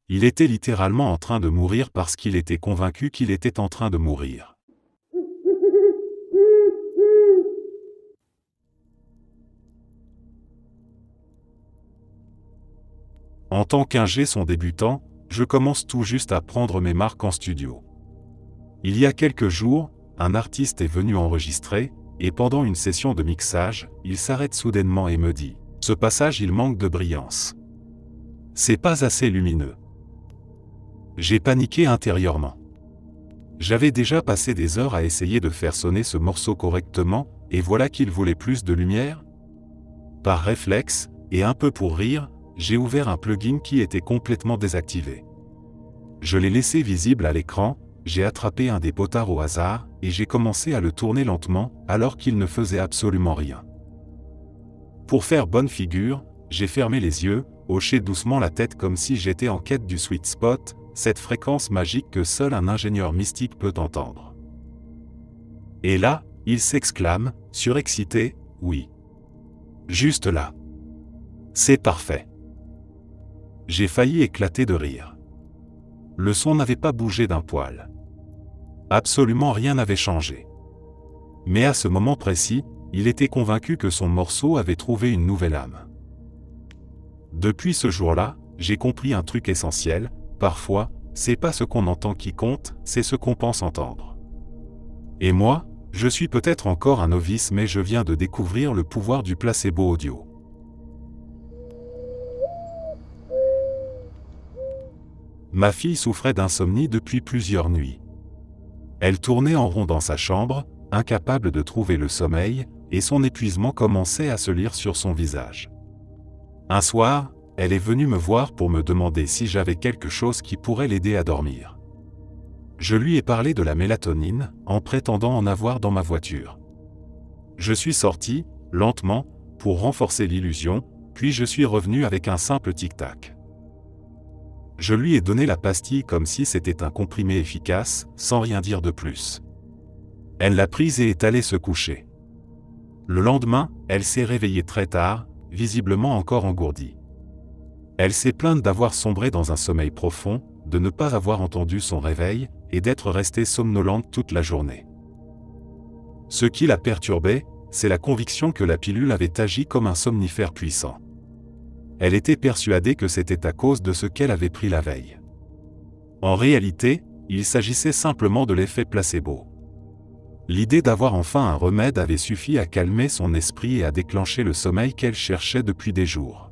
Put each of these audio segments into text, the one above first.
Il était littéralement en train de mourir parce qu'il était convaincu qu'il était en train de mourir. En tant qu'ingé son débutant, je commence tout juste à prendre mes marques en studio. Il y a quelques jours, un artiste est venu enregistrer, et pendant une session de mixage, il s'arrête soudainement et me dit « Ce passage il manque de brillance. C'est pas assez lumineux. » J'ai paniqué intérieurement. J'avais déjà passé des heures à essayer de faire sonner ce morceau correctement, et voilà qu'il voulait plus de lumière. Par réflexe, et un peu pour rire, j'ai ouvert un plugin qui était complètement désactivé. Je l'ai laissé visible à l'écran, j'ai attrapé un des potards au hasard, et j'ai commencé à le tourner lentement, alors qu'il ne faisait absolument rien. Pour faire bonne figure, j'ai fermé les yeux, hoché doucement la tête comme si j'étais en quête du sweet spot, cette fréquence magique que seul un ingénieur mystique peut entendre. Et là, il s'exclame, surexcité, « Oui. Juste là. C'est parfait. » J'ai failli éclater de rire. Le son n'avait pas bougé d'un poil. Absolument rien n'avait changé. Mais à ce moment précis, il était convaincu que son morceau avait trouvé une nouvelle âme. Depuis ce jour-là, j'ai compris un truc essentiel, parfois, c'est pas ce qu'on entend qui compte, c'est ce qu'on pense entendre. Et moi, je suis peut-être encore un novice mais je viens de découvrir le pouvoir du placebo audio. Ma fille souffrait d'insomnie depuis plusieurs nuits. Elle tournait en rond dans sa chambre, incapable de trouver le sommeil, et son épuisement commençait à se lire sur son visage. Un soir, elle est venue me voir pour me demander si j'avais quelque chose qui pourrait l'aider à dormir. Je lui ai parlé de la mélatonine, en prétendant en avoir dans ma voiture. Je suis sorti, lentement, pour renforcer l'illusion, puis je suis revenu avec un simple tic-tac. Je lui ai donné la pastille comme si c'était un comprimé efficace, sans rien dire de plus. Elle l'a prise et est allée se coucher. Le lendemain, elle s'est réveillée très tard, visiblement encore engourdie. Elle s'est plainte d'avoir sombré dans un sommeil profond, de ne pas avoir entendu son réveil, et d'être restée somnolente toute la journée. Ce qui la perturbait, c'est la conviction que la pilule avait agi comme un somnifère puissant. Elle était persuadée que c'était à cause de ce qu'elle avait pris la veille. En réalité, il s'agissait simplement de l'effet placebo. L'idée d'avoir enfin un remède avait suffi à calmer son esprit et à déclencher le sommeil qu'elle cherchait depuis des jours.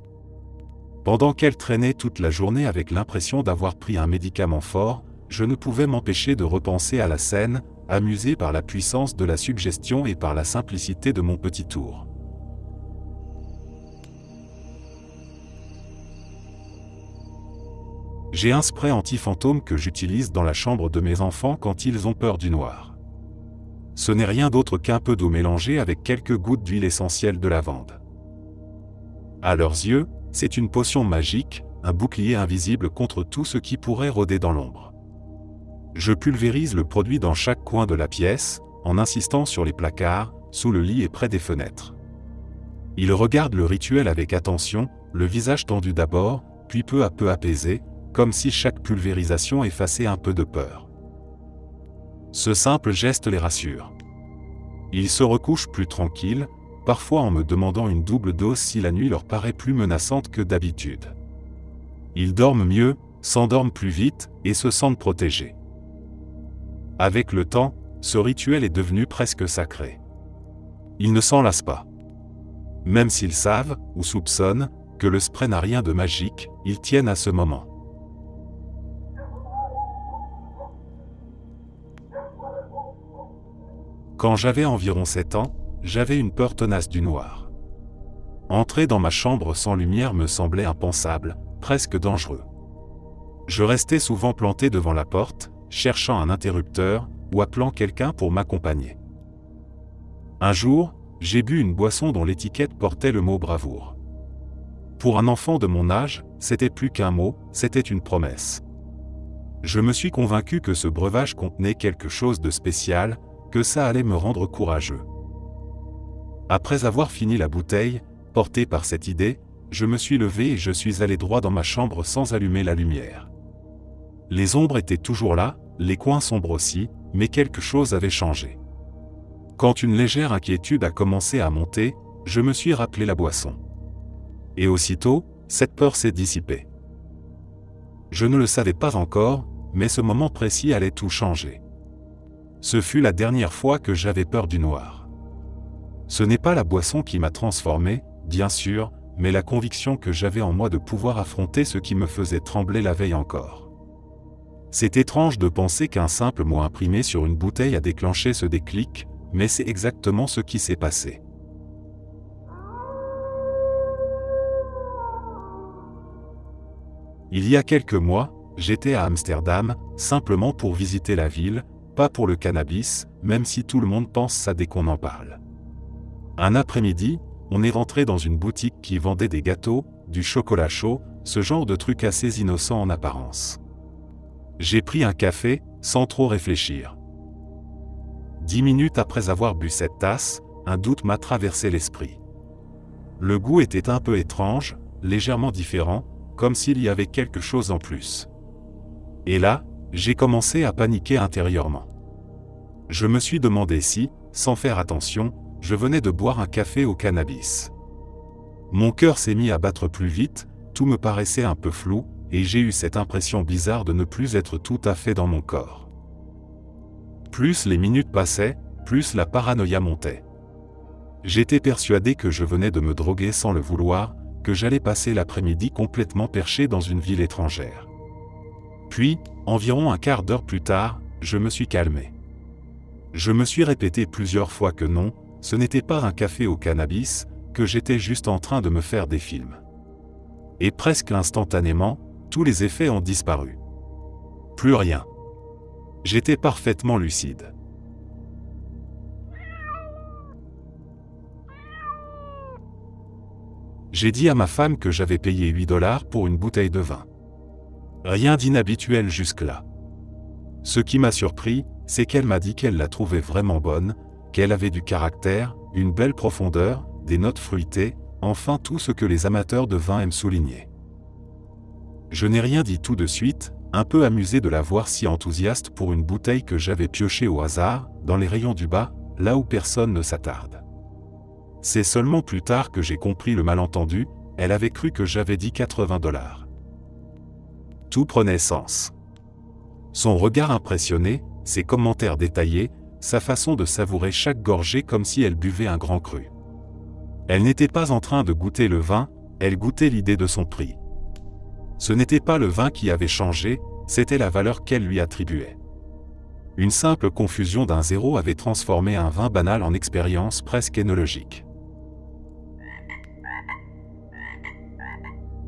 Pendant qu'elle traînait toute la journée avec l'impression d'avoir pris un médicament fort, je ne pouvais m'empêcher de repenser à la scène, amusé par la puissance de la suggestion et par la simplicité de mon petit tour. J'ai un spray anti-fantôme que j'utilise dans la chambre de mes enfants quand ils ont peur du noir. Ce n'est rien d'autre qu'un peu d'eau mélangée avec quelques gouttes d'huile essentielle de lavande. À leurs yeux, c'est une potion magique, un bouclier invisible contre tout ce qui pourrait rôder dans l'ombre. Je pulvérise le produit dans chaque coin de la pièce, en insistant sur les placards, sous le lit et près des fenêtres. Ils regardent le rituel avec attention, le visage tendu d'abord, puis peu à peu apaisé, comme si chaque pulvérisation effaçait un peu de peur. Ce simple geste les rassure. Ils se recouchent plus tranquilles, parfois en me demandant une double dose si la nuit leur paraît plus menaçante que d'habitude. Ils dorment mieux, s'endorment plus vite, et se sentent protégés. Avec le temps, ce rituel est devenu presque sacré. Ils ne s'en lassent pas. Même s'ils savent, ou soupçonnent, que le spray n'a rien de magique, ils tiennent à ce moment. Quand j'avais environ 7 ans, j'avais une peur tenace du noir. Entrer dans ma chambre sans lumière me semblait impensable, presque dangereux. Je restais souvent planté devant la porte, cherchant un interrupteur, ou appelant quelqu'un pour m'accompagner. Un jour, j'ai bu une boisson dont l'étiquette portait le mot bravoure. Pour un enfant de mon âge, c'était plus qu'un mot, c'était une promesse. Je me suis convaincu que ce breuvage contenait quelque chose de spécial, que ça allait me rendre courageux. Après avoir fini la bouteille, porté par cette idée, je me suis levé et je suis allé droit dans ma chambre sans allumer la lumière. Les ombres étaient toujours là, les coins sombres aussi, mais quelque chose avait changé. Quand une légère inquiétude a commencé à monter, je me suis rappelé la boisson. Et aussitôt, cette peur s'est dissipée. Je ne le savais pas encore, mais ce moment précis allait tout changer. Ce fut la dernière fois que j'avais peur du noir. Ce n'est pas la boisson qui m'a transformé, bien sûr, mais la conviction que j'avais en moi de pouvoir affronter ce qui me faisait trembler la veille encore. C'est étrange de penser qu'un simple mot imprimé sur une bouteille a déclenché ce déclic, mais c'est exactement ce qui s'est passé. Il y a quelques mois, j'étais à Amsterdam, simplement pour visiter la ville, pas pour le cannabis, même si tout le monde pense ça dès qu'on en parle. Un après-midi, on est rentré dans une boutique qui vendait des gâteaux, du chocolat chaud, ce genre de trucs assez innocents en apparence. J'ai pris un café, sans trop réfléchir. 10 minutes après avoir bu cette tasse, un doute m'a traversé l'esprit. Le goût était un peu étrange, légèrement différent, comme s'il y avait quelque chose en plus. Et là, j'ai commencé à paniquer intérieurement. Je me suis demandé si, sans faire attention, je venais de boire un café au cannabis. Mon cœur s'est mis à battre plus vite, tout me paraissait un peu flou, et j'ai eu cette impression bizarre de ne plus être tout à fait dans mon corps. Plus les minutes passaient, plus la paranoïa montait. J'étais persuadé que je venais de me droguer sans le vouloir, que j'allais passer l'après-midi complètement perché dans une ville étrangère. Puis, environ un quart d'heure plus tard, je me suis calmé. Je me suis répété plusieurs fois que non, ce n'était pas un café au cannabis, que j'étais juste en train de me faire des films. Et presque instantanément, tous les effets ont disparu. Plus rien. J'étais parfaitement lucide. J'ai dit à ma femme que j'avais payé 8 $ pour une bouteille de vin. Rien d'inhabituel jusque-là. Ce qui m'a surpris, c'est qu'elle m'a dit qu'elle la trouvait vraiment bonne, qu'elle avait du caractère, une belle profondeur, des notes fruitées, enfin tout ce que les amateurs de vin aiment souligner. Je n'ai rien dit tout de suite, un peu amusé de la voir si enthousiaste pour une bouteille que j'avais piochée au hasard, dans les rayons du bas, là où personne ne s'attarde. C'est seulement plus tard que j'ai compris le malentendu, elle avait cru que j'avais dit 80 $. Tout prenait sens. Son regard impressionné, ses commentaires détaillés, sa façon de savourer chaque gorgée comme si elle buvait un grand cru. Elle n'était pas en train de goûter le vin, elle goûtait l'idée de son prix. Ce n'était pas le vin qui avait changé, c'était la valeur qu'elle lui attribuait. Une simple confusion d'un zéro avait transformé un vin banal en expérience presque énologique.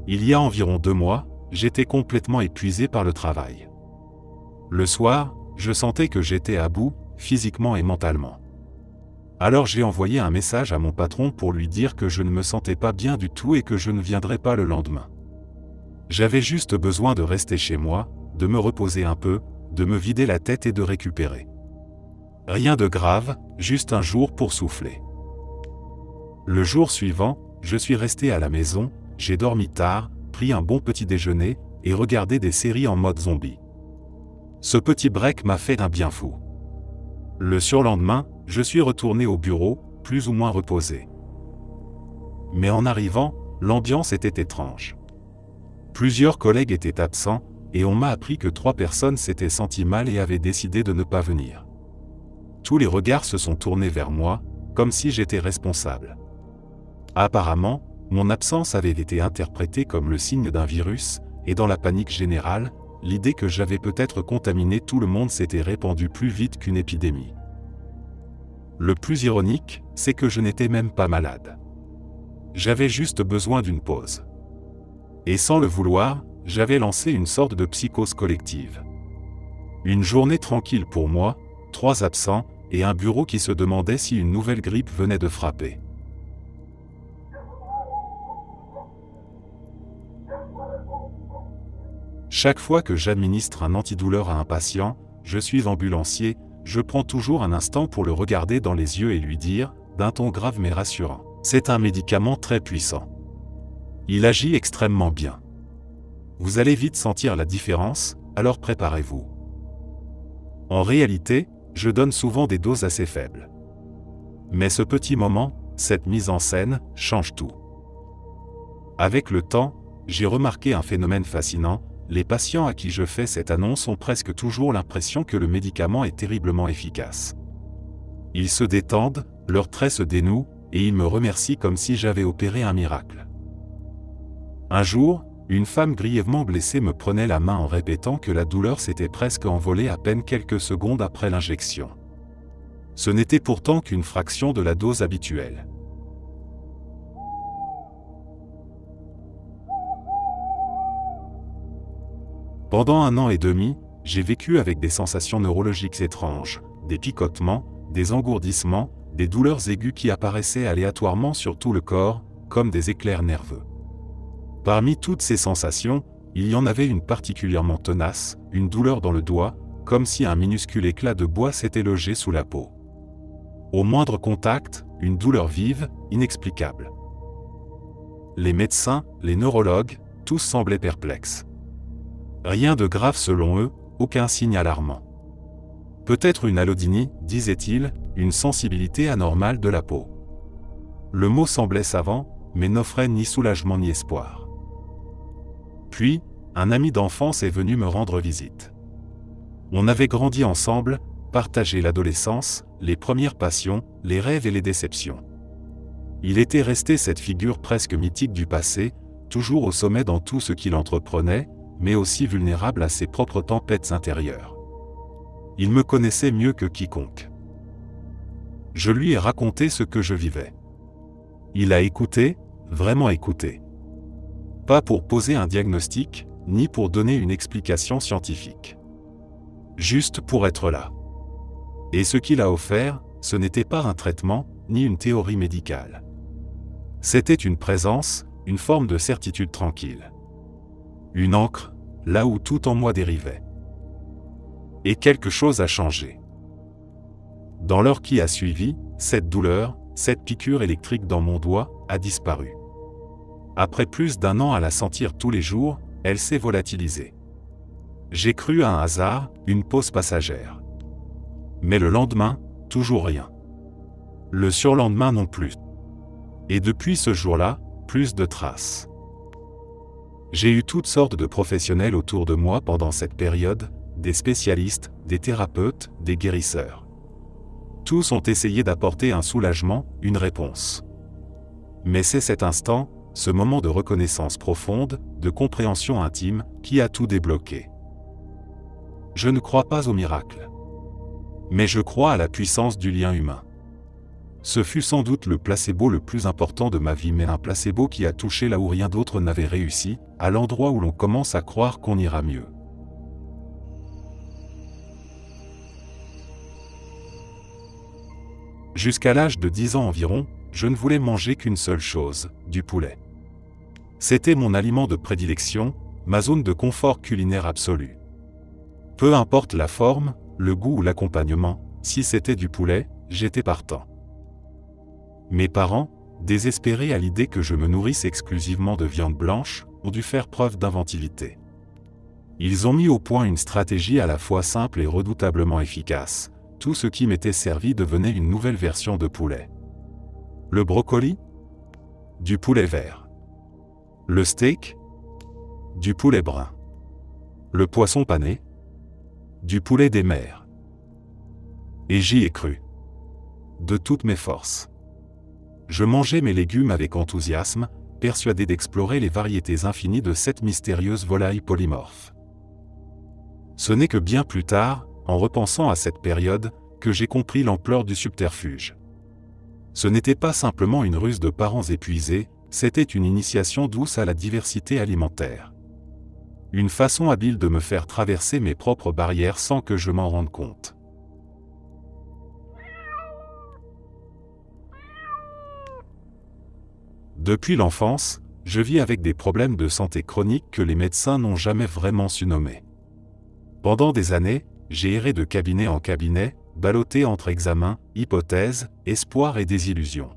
Il y a environ 2 mois, j'étais complètement épuisé par le travail. Le soir, je sentais que j'étais à bout, physiquement et mentalement. Alors j'ai envoyé un message à mon patron pour lui dire que je ne me sentais pas bien du tout et que je ne viendrais pas le lendemain. J'avais juste besoin de rester chez moi, de me reposer un peu, de me vider la tête et de récupérer. Rien de grave, juste un jour pour souffler. Le jour suivant, je suis resté à la maison, j'ai dormi tard, pris un bon petit déjeuner, et regardé des séries en mode zombie. Ce petit break m'a fait un bien fou. Le surlendemain, je suis retourné au bureau, plus ou moins reposé. Mais en arrivant, l'ambiance était étrange. Plusieurs collègues étaient absents, et on m'a appris que 3 personnes s'étaient senties mal et avaient décidé de ne pas venir. Tous les regards se sont tournés vers moi, comme si j'étais responsable. Apparemment, mon absence avait été interprétée comme le signe d'un virus, et dans la panique générale, l'idée que j'avais peut-être contaminé tout le monde s'était répandue plus vite qu'une épidémie. Le plus ironique, c'est que je n'étais même pas malade. J'avais juste besoin d'une pause. Et sans le vouloir, j'avais lancé une sorte de psychose collective. Une journée tranquille pour moi, 3 absents, et un bureau qui se demandait si une nouvelle grippe venait de frapper. Chaque fois que j'administre un antidouleur à un patient, je suis ambulancier, je prends toujours un instant pour le regarder dans les yeux et lui dire, d'un ton grave mais rassurant, « C'est un médicament très puissant. Il agit extrêmement bien. Vous allez vite sentir la différence, alors préparez-vous. En réalité, je donne souvent des doses assez faibles. Mais ce petit moment, cette mise en scène, change tout. Avec le temps, j'ai remarqué un phénomène fascinant, les patients à qui je fais cette annonce ont presque toujours l'impression que le médicament est terriblement efficace. Ils se détendent, leurs traits se dénouent, et ils me remercient comme si j'avais opéré un miracle. Un jour, une femme grièvement blessée me prenait la main en répétant que la douleur s'était presque envolée à peine quelques secondes après l'injection. Ce n'était pourtant qu'une fraction de la dose habituelle. Pendant 1 an et demi, j'ai vécu avec des sensations neurologiques étranges, des picotements, des engourdissements, des douleurs aiguës qui apparaissaient aléatoirement sur tout le corps, comme des éclairs nerveux. Parmi toutes ces sensations, il y en avait une particulièrement tenace, une douleur dans le doigt, comme si un minuscule éclat de bois s'était logé sous la peau. Au moindre contact, une douleur vive, inexplicable. Les médecins, les neurologues, tous semblaient perplexes. Rien de grave selon eux, aucun signe alarmant. Peut-être une allodynie, disaient-ils, une sensibilité anormale de la peau. Le mot semblait savant, mais n'offrait ni soulagement ni espoir. Puis, un ami d'enfance est venu me rendre visite. On avait grandi ensemble, partagé l'adolescence, les premières passions, les rêves et les déceptions. Il était resté cette figure presque mythique du passé, toujours au sommet dans tout ce qu'il entreprenait, mais aussi vulnérable à ses propres tempêtes intérieures. Il me connaissait mieux que quiconque. Je lui ai raconté ce que je vivais. Il a écouté, vraiment écouté. Pas pour poser un diagnostic, ni pour donner une explication scientifique. Juste pour être là. Et ce qu'il a offert, ce n'était pas un traitement, ni une théorie médicale. C'était une présence, une forme de certitude tranquille. Une ancre, là où tout en moi dérivait. Et quelque chose a changé. Dans l'heure qui a suivi, cette douleur, cette piqûre électrique dans mon doigt, a disparu. Après plus d'1 an à la sentir tous les jours, elle s'est volatilisée. J'ai cru à un hasard, une pause passagère. Mais le lendemain, toujours rien. Le surlendemain non plus. Et depuis ce jour-là, plus de traces. J'ai eu toutes sortes de professionnels autour de moi pendant cette période, des spécialistes, des thérapeutes, des guérisseurs. Tous ont essayé d'apporter un soulagement, une réponse. Mais c'est cet instant, ce moment de reconnaissance profonde, de compréhension intime, qui a tout débloqué. Je ne crois pas au miracle. Mais je crois à la puissance du lien humain. Ce fut sans doute le placebo le plus important de ma vie, mais un placebo qui a touché là où rien d'autre n'avait réussi, à l'endroit où l'on commence à croire qu'on ira mieux. Jusqu'à l'âge de 10 ans environ, je ne voulais manger qu'une seule chose, du poulet. C'était mon aliment de prédilection, ma zone de confort culinaire absolue. Peu importe la forme, le goût ou l'accompagnement, si c'était du poulet, j'étais partant. Mes parents, désespérés à l'idée que je me nourrisse exclusivement de viande blanche, ont dû faire preuve d'inventivité. Ils ont mis au point une stratégie à la fois simple et redoutablement efficace. Tout ce qui m'était servi devenait une nouvelle version de poulet. Le brocoli? Du poulet vert. Le steak? Du poulet brun. Le poisson pané? Du poulet des mers. Et j'y ai cru. De toutes mes forces. Je mangeais mes légumes avec enthousiasme, persuadé d'explorer les variétés infinies de cette mystérieuse volaille polymorphe. Ce n'est que bien plus tard, en repensant à cette période, que j'ai compris l'ampleur du subterfuge. Ce n'était pas simplement une ruse de parents épuisés, c'était une initiation douce à la diversité alimentaire. Une façon habile de me faire traverser mes propres barrières sans que je m'en rende compte. Depuis l'enfance, je vis avec des problèmes de santé chroniques que les médecins n'ont jamais vraiment su nommer. Pendant des années, j'ai erré de cabinet en cabinet, ballotté entre examens, hypothèses, espoirs et désillusions.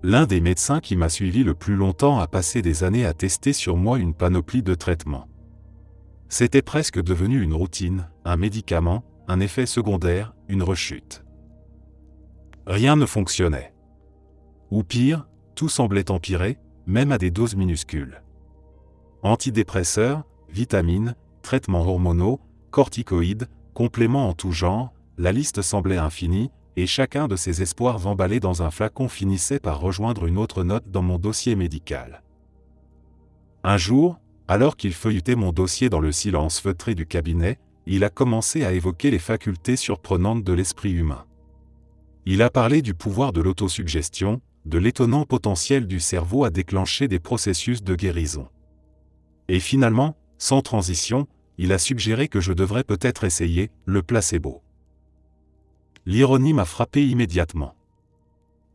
L'un des médecins qui m'a suivi le plus longtemps a passé des années à tester sur moi une panoplie de traitements. C'était presque devenu une routine, un médicament, un effet secondaire, une rechute. Rien ne fonctionnait. Ou pire, tout semblait empirer, même à des doses minuscules. Antidépresseurs, vitamines, traitements hormonaux, corticoïdes, compléments en tout genre, la liste semblait infinie, et chacun de ces espoirs emballés dans un flacon finissait par rejoindre une autre note dans mon dossier médical. Un jour, alors qu'il feuilletait mon dossier dans le silence feutré du cabinet, il a commencé à évoquer les facultés surprenantes de l'esprit humain. Il a parlé du pouvoir de l'autosuggestion, de l'étonnant potentiel du cerveau à déclencher des processus de guérison. Et finalement, sans transition, il a suggéré que je devrais peut-être essayer le placebo. L'ironie m'a frappé immédiatement.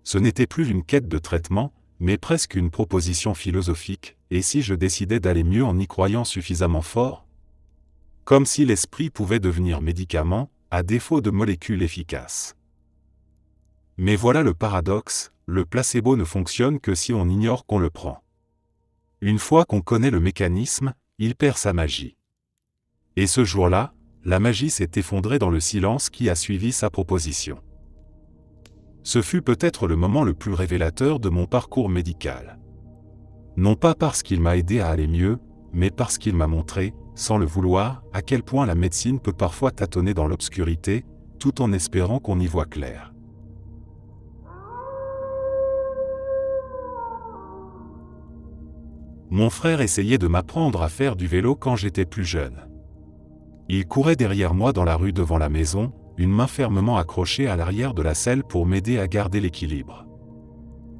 Ce n'était plus une quête de traitement, mais presque une proposition philosophique, et si je décidais d'aller mieux en y croyant suffisamment fort? Comme si l'esprit pouvait devenir médicament, à défaut de molécules efficaces. Mais voilà le paradoxe, le placebo ne fonctionne que si on ignore qu'on le prend. Une fois qu'on connaît le mécanisme, il perd sa magie. Et ce jour-là, la magie s'est effondrée dans le silence qui a suivi sa proposition. Ce fut peut-être le moment le plus révélateur de mon parcours médical. Non pas parce qu'il m'a aidé à aller mieux, mais parce qu'il m'a montré, sans le vouloir, à quel point la médecine peut parfois tâtonner dans l'obscurité, tout en espérant qu'on y voit clair. Mon frère essayait de m'apprendre à faire du vélo quand j'étais plus jeune. Il courait derrière moi dans la rue devant la maison, une main fermement accrochée à l'arrière de la selle pour m'aider à garder l'équilibre.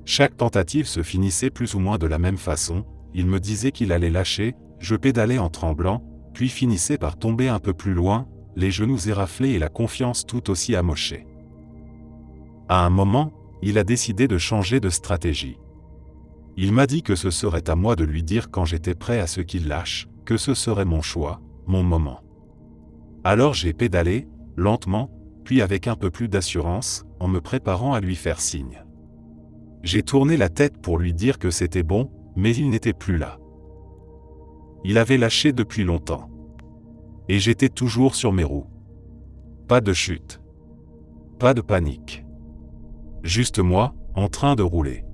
Chaque tentative se finissait plus ou moins de la même façon, il me disait qu'il allait lâcher, je pédalais en tremblant, puis finissais par tomber un peu plus loin, les genoux éraflés et la confiance tout aussi amochée. À un moment, il a décidé de changer de stratégie. Il m'a dit que ce serait à moi de lui dire quand j'étais prêt à ce qu'il lâche, que ce serait mon choix, mon moment. Alors j'ai pédalé, lentement, puis avec un peu plus d'assurance, en me préparant à lui faire signe. J'ai tourné la tête pour lui dire que c'était bon, mais il n'était plus là. Il avait lâché depuis longtemps. Et j'étais toujours sur mes roues. Pas de chute. Pas de panique. Juste moi, en train de rouler.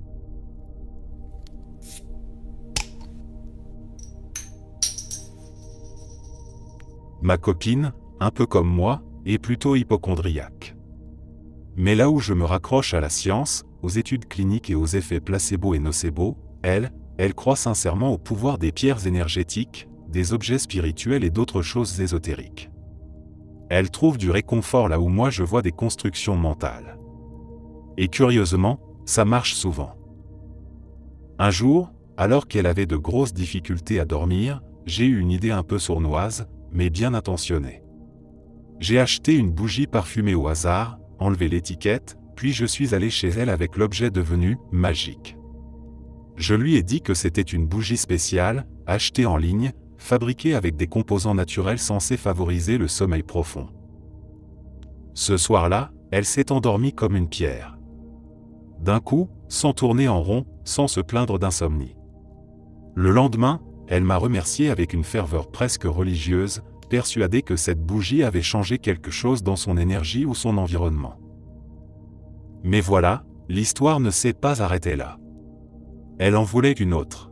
Ma copine, un peu comme moi, est plutôt hypocondriaque. Mais là où je me raccroche à la science, aux études cliniques et aux effets placebo et nocebo, elle croit sincèrement au pouvoir des pierres énergétiques, des objets spirituels et d'autres choses ésotériques. Elle trouve du réconfort là où moi je vois des constructions mentales. Et curieusement, ça marche souvent. Un jour, alors qu'elle avait de grosses difficultés à dormir, j'ai eu une idée un peu sournoise, mais bien intentionnée. J'ai acheté une bougie parfumée au hasard, enlevé l'étiquette, puis je suis allé chez elle avec l'objet devenu magique. Je lui ai dit que c'était une bougie spéciale, achetée en ligne, fabriquée avec des composants naturels censés favoriser le sommeil profond. Ce soir-là, elle s'est endormie comme une pierre. D'un coup, sans tourner en rond, sans se plaindre d'insomnie. Le lendemain, elle m'a remercié avec une ferveur presque religieuse, persuadée que cette bougie avait changé quelque chose dans son énergie ou son environnement. Mais voilà, l'histoire ne s'est pas arrêtée là. Elle en voulait une autre.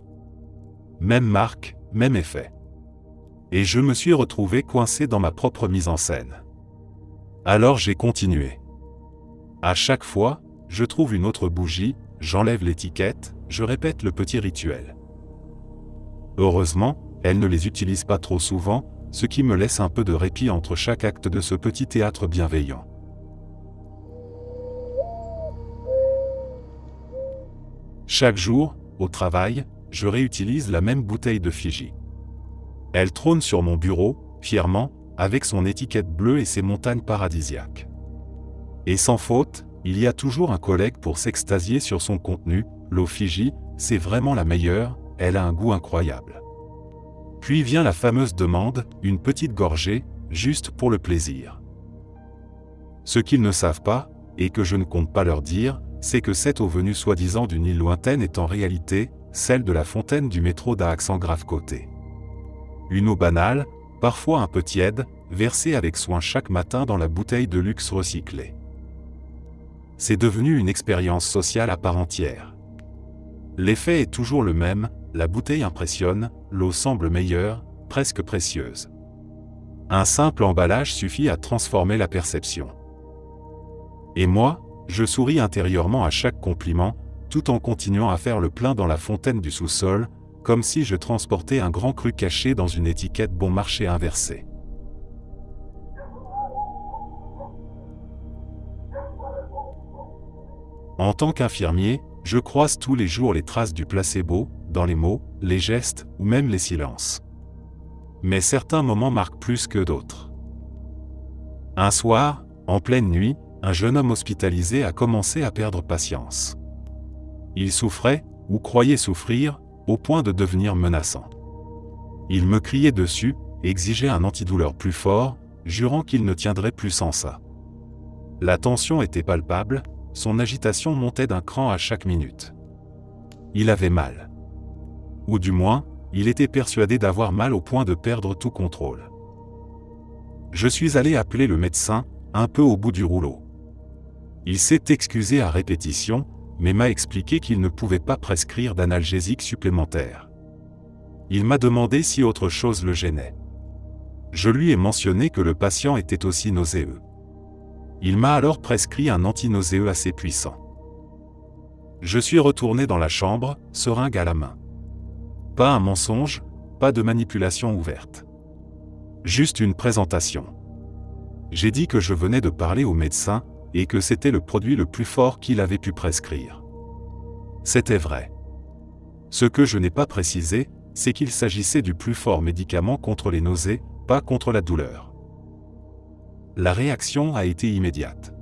Même marque, même effet. Et je me suis retrouvé coincé dans ma propre mise en scène. Alors j'ai continué. À chaque fois, je trouve une autre bougie, j'enlève l'étiquette, je répète le petit rituel. Heureusement, elle ne les utilise pas trop souvent, ce qui me laisse un peu de répit entre chaque acte de ce petit théâtre bienveillant. Chaque jour, au travail, je réutilise la même bouteille de Fiji. Elle trône sur mon bureau, fièrement, avec son étiquette bleue et ses montagnes paradisiaques. Et sans faute, il y a toujours un collègue pour s'extasier sur son contenu, l'eau Fiji, c'est vraiment la meilleure, elle a un goût incroyable. Puis vient la fameuse demande, une petite gorgée, juste pour le plaisir. Ce qu'ils ne savent pas, et que je ne compte pas leur dire, c'est que cette eau venue soi-disant d'une île lointaine est en réalité, celle de la fontaine du métro d'Aix-en-Grave-Côté. Une eau banale, parfois un peu tiède, versé avec soin chaque matin dans la bouteille de luxe recyclée. C'est devenu une expérience sociale à part entière. L'effet est toujours le même, la bouteille impressionne, l'eau semble meilleure, presque précieuse. Un simple emballage suffit à transformer la perception. Et moi, je souris intérieurement à chaque compliment, tout en continuant à faire le plein dans la fontaine du sous-sol, comme si je transportais un grand cru caché dans une étiquette bon marché inversée. En tant qu'infirmier, je croise tous les jours les traces du placebo, dans les mots, les gestes ou même les silences. Mais certains moments marquent plus que d'autres. Un soir, en pleine nuit, un jeune homme hospitalisé a commencé à perdre patience. Il souffrait, ou croyait souffrir, au point de devenir menaçant. Il me criait dessus, exigeait un antidouleur plus fort, jurant qu'il ne tiendrait plus sans ça. La tension était palpable, son agitation montait d'un cran à chaque minute. Il avait mal. Ou du moins, il était persuadé d'avoir mal au point de perdre tout contrôle. Je suis allé appeler le médecin, un peu au bout du rouleau. Il s'est excusé à répétition, mais m'a expliqué qu'il ne pouvait pas prescrire d'analgésique supplémentaire. Il m'a demandé si autre chose le gênait. Je lui ai mentionné que le patient était aussi nauséeux. Il m'a alors prescrit un antinauséeux assez puissant. Je suis retourné dans la chambre, seringue à la main. Pas un mensonge, pas de manipulation ouverte. Juste une présentation. J'ai dit que je venais de parler au médecin, et que c'était le produit le plus fort qu'il avait pu prescrire. C'était vrai. Ce que je n'ai pas précisé, c'est qu'il s'agissait du plus fort médicament contre les nausées, pas contre la douleur. La réaction a été immédiate.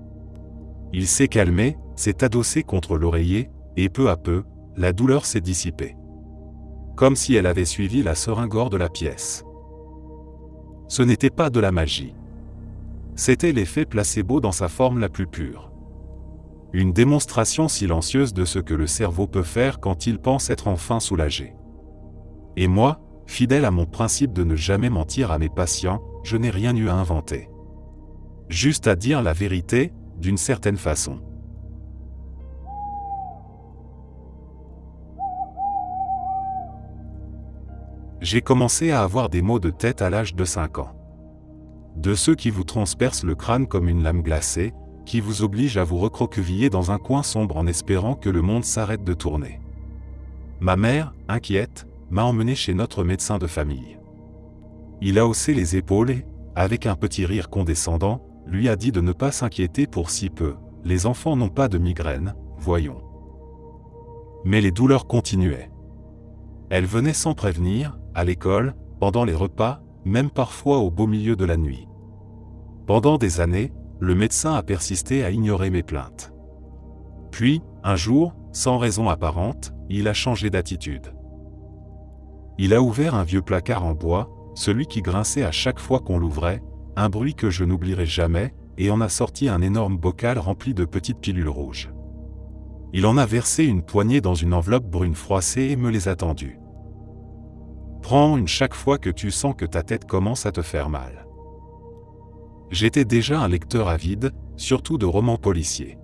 Il s'est calmé, s'est adossé contre l'oreiller, et peu à peu, la douleur s'est dissipée. Comme si elle avait suivi la seringue hors de la pièce. Ce n'était pas de la magie. C'était l'effet placebo dans sa forme la plus pure. Une démonstration silencieuse de ce que le cerveau peut faire quand il pense être enfin soulagé. Et moi, fidèle à mon principe de ne jamais mentir à mes patients, je n'ai rien eu à inventer. Juste à dire la vérité, d'une certaine façon. J'ai commencé à avoir des maux de tête à l'âge de 5 ans. De ceux qui vous transpercent le crâne comme une lame glacée, qui vous obligent à vous recroqueviller dans un coin sombre en espérant que le monde s'arrête de tourner. Ma mère, inquiète, m'a emmené chez notre médecin de famille. Il a haussé les épaules et, avec un petit rire condescendant, lui a dit de ne pas s'inquiéter pour si peu. Les enfants n'ont pas de migraine, voyons. Mais les douleurs continuaient. Elles venaient sans prévenir, à l'école, pendant les repas, même parfois au beau milieu de la nuit. Pendant des années, le médecin a persisté à ignorer mes plaintes. Puis, un jour, sans raison apparente, il a changé d'attitude. Il a ouvert un vieux placard en bois, celui qui grinçait à chaque fois qu'on l'ouvrait, un bruit que je n'oublierai jamais, et en a sorti un énorme bocal rempli de petites pilules rouges. Il en a versé une poignée dans une enveloppe brune froissée et me les a tendues. Prends une chaque fois que tu sens que ta tête commence à te faire mal. J'étais déjà un lecteur avide, surtout de romans policiers.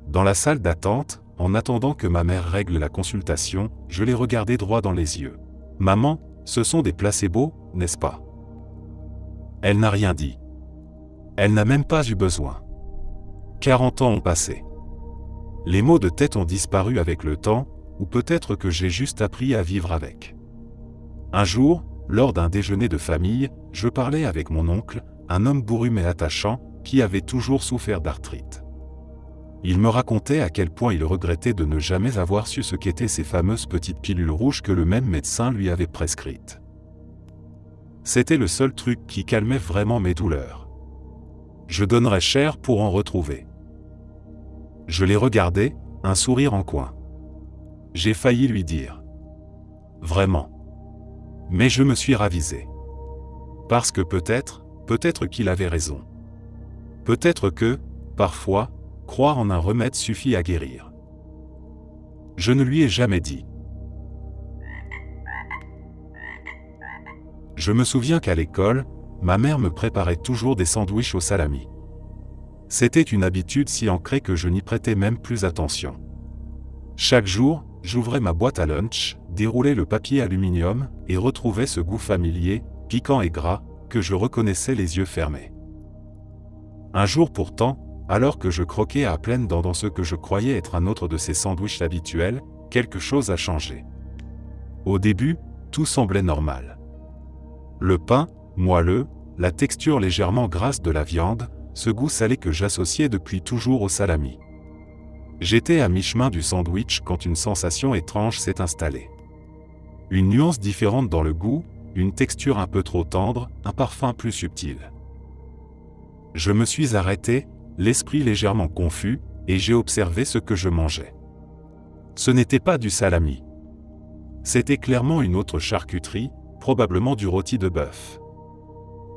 Dans la salle d'attente, en attendant que ma mère règle la consultation, je l'ai regardée droit dans les yeux. « Maman, ce sont des placebos, n'est-ce pas ?» Elle n'a rien dit. Elle n'a même pas eu besoin. 40 ans ont passé. Les maux de tête ont disparu avec le temps, ou peut-être que j'ai juste appris à vivre avec. Un jour, lors d'un déjeuner de famille, je parlais avec mon oncle, un homme bourru mais attachant, qui avait toujours souffert d'arthrite. Il me racontait à quel point il regrettait de ne jamais avoir su ce qu'étaient ces fameuses petites pilules rouges que le même médecin lui avait prescrites. C'était le seul truc qui calmait vraiment mes douleurs. Je donnerais cher pour en retrouver. Je l'ai regardé, un sourire en coin. J'ai failli lui dire. Vraiment. Mais je me suis ravisé. Parce que peut-être qu'il avait raison. Peut-être que, parfois, croire en un remède suffit à guérir. Je ne lui ai jamais dit. Je me souviens qu'à l'école, ma mère me préparait toujours des sandwichs au salami. C'était une habitude si ancrée que je n'y prêtais même plus attention. Chaque jour, j'ouvrais ma boîte à lunch, déroulais le papier aluminium et retrouvais ce goût familier, piquant et gras, que je reconnaissais les yeux fermés. Un jour pourtant, alors que je croquais à pleines dents dans ce que je croyais être un autre de ces sandwichs habituels, quelque chose a changé. Au début, tout semblait normal. Le pain, moelleux, la texture légèrement grasse de la viande, ce goût salé que j'associais depuis toujours au salami. J'étais à mi-chemin du sandwich quand une sensation étrange s'est installée. Une nuance différente dans le goût, une texture un peu trop tendre, un parfum plus subtil. Je me suis arrêté, l'esprit légèrement confus, et j'ai observé ce que je mangeais. Ce n'était pas du salami. C'était clairement une autre charcuterie, probablement du rôti de bœuf.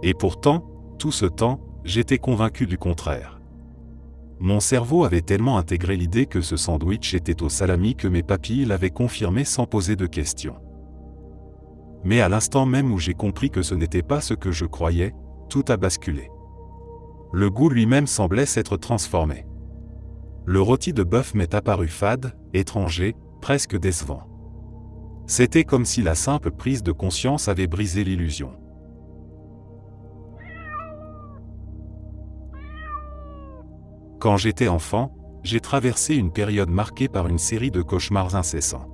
Et pourtant, tout ce temps, j'étais convaincu du contraire. Mon cerveau avait tellement intégré l'idée que ce sandwich était au salami que mes papilles l'avaient confirmé sans poser de questions. Mais à l'instant même où j'ai compris que ce n'était pas ce que je croyais, tout a basculé. Le goût lui-même semblait s'être transformé. Le rôti de bœuf m'est apparu fade, étranger, presque décevant. C'était comme si la simple prise de conscience avait brisé l'illusion. Quand j'étais enfant, j'ai traversé une période marquée par une série de cauchemars incessants.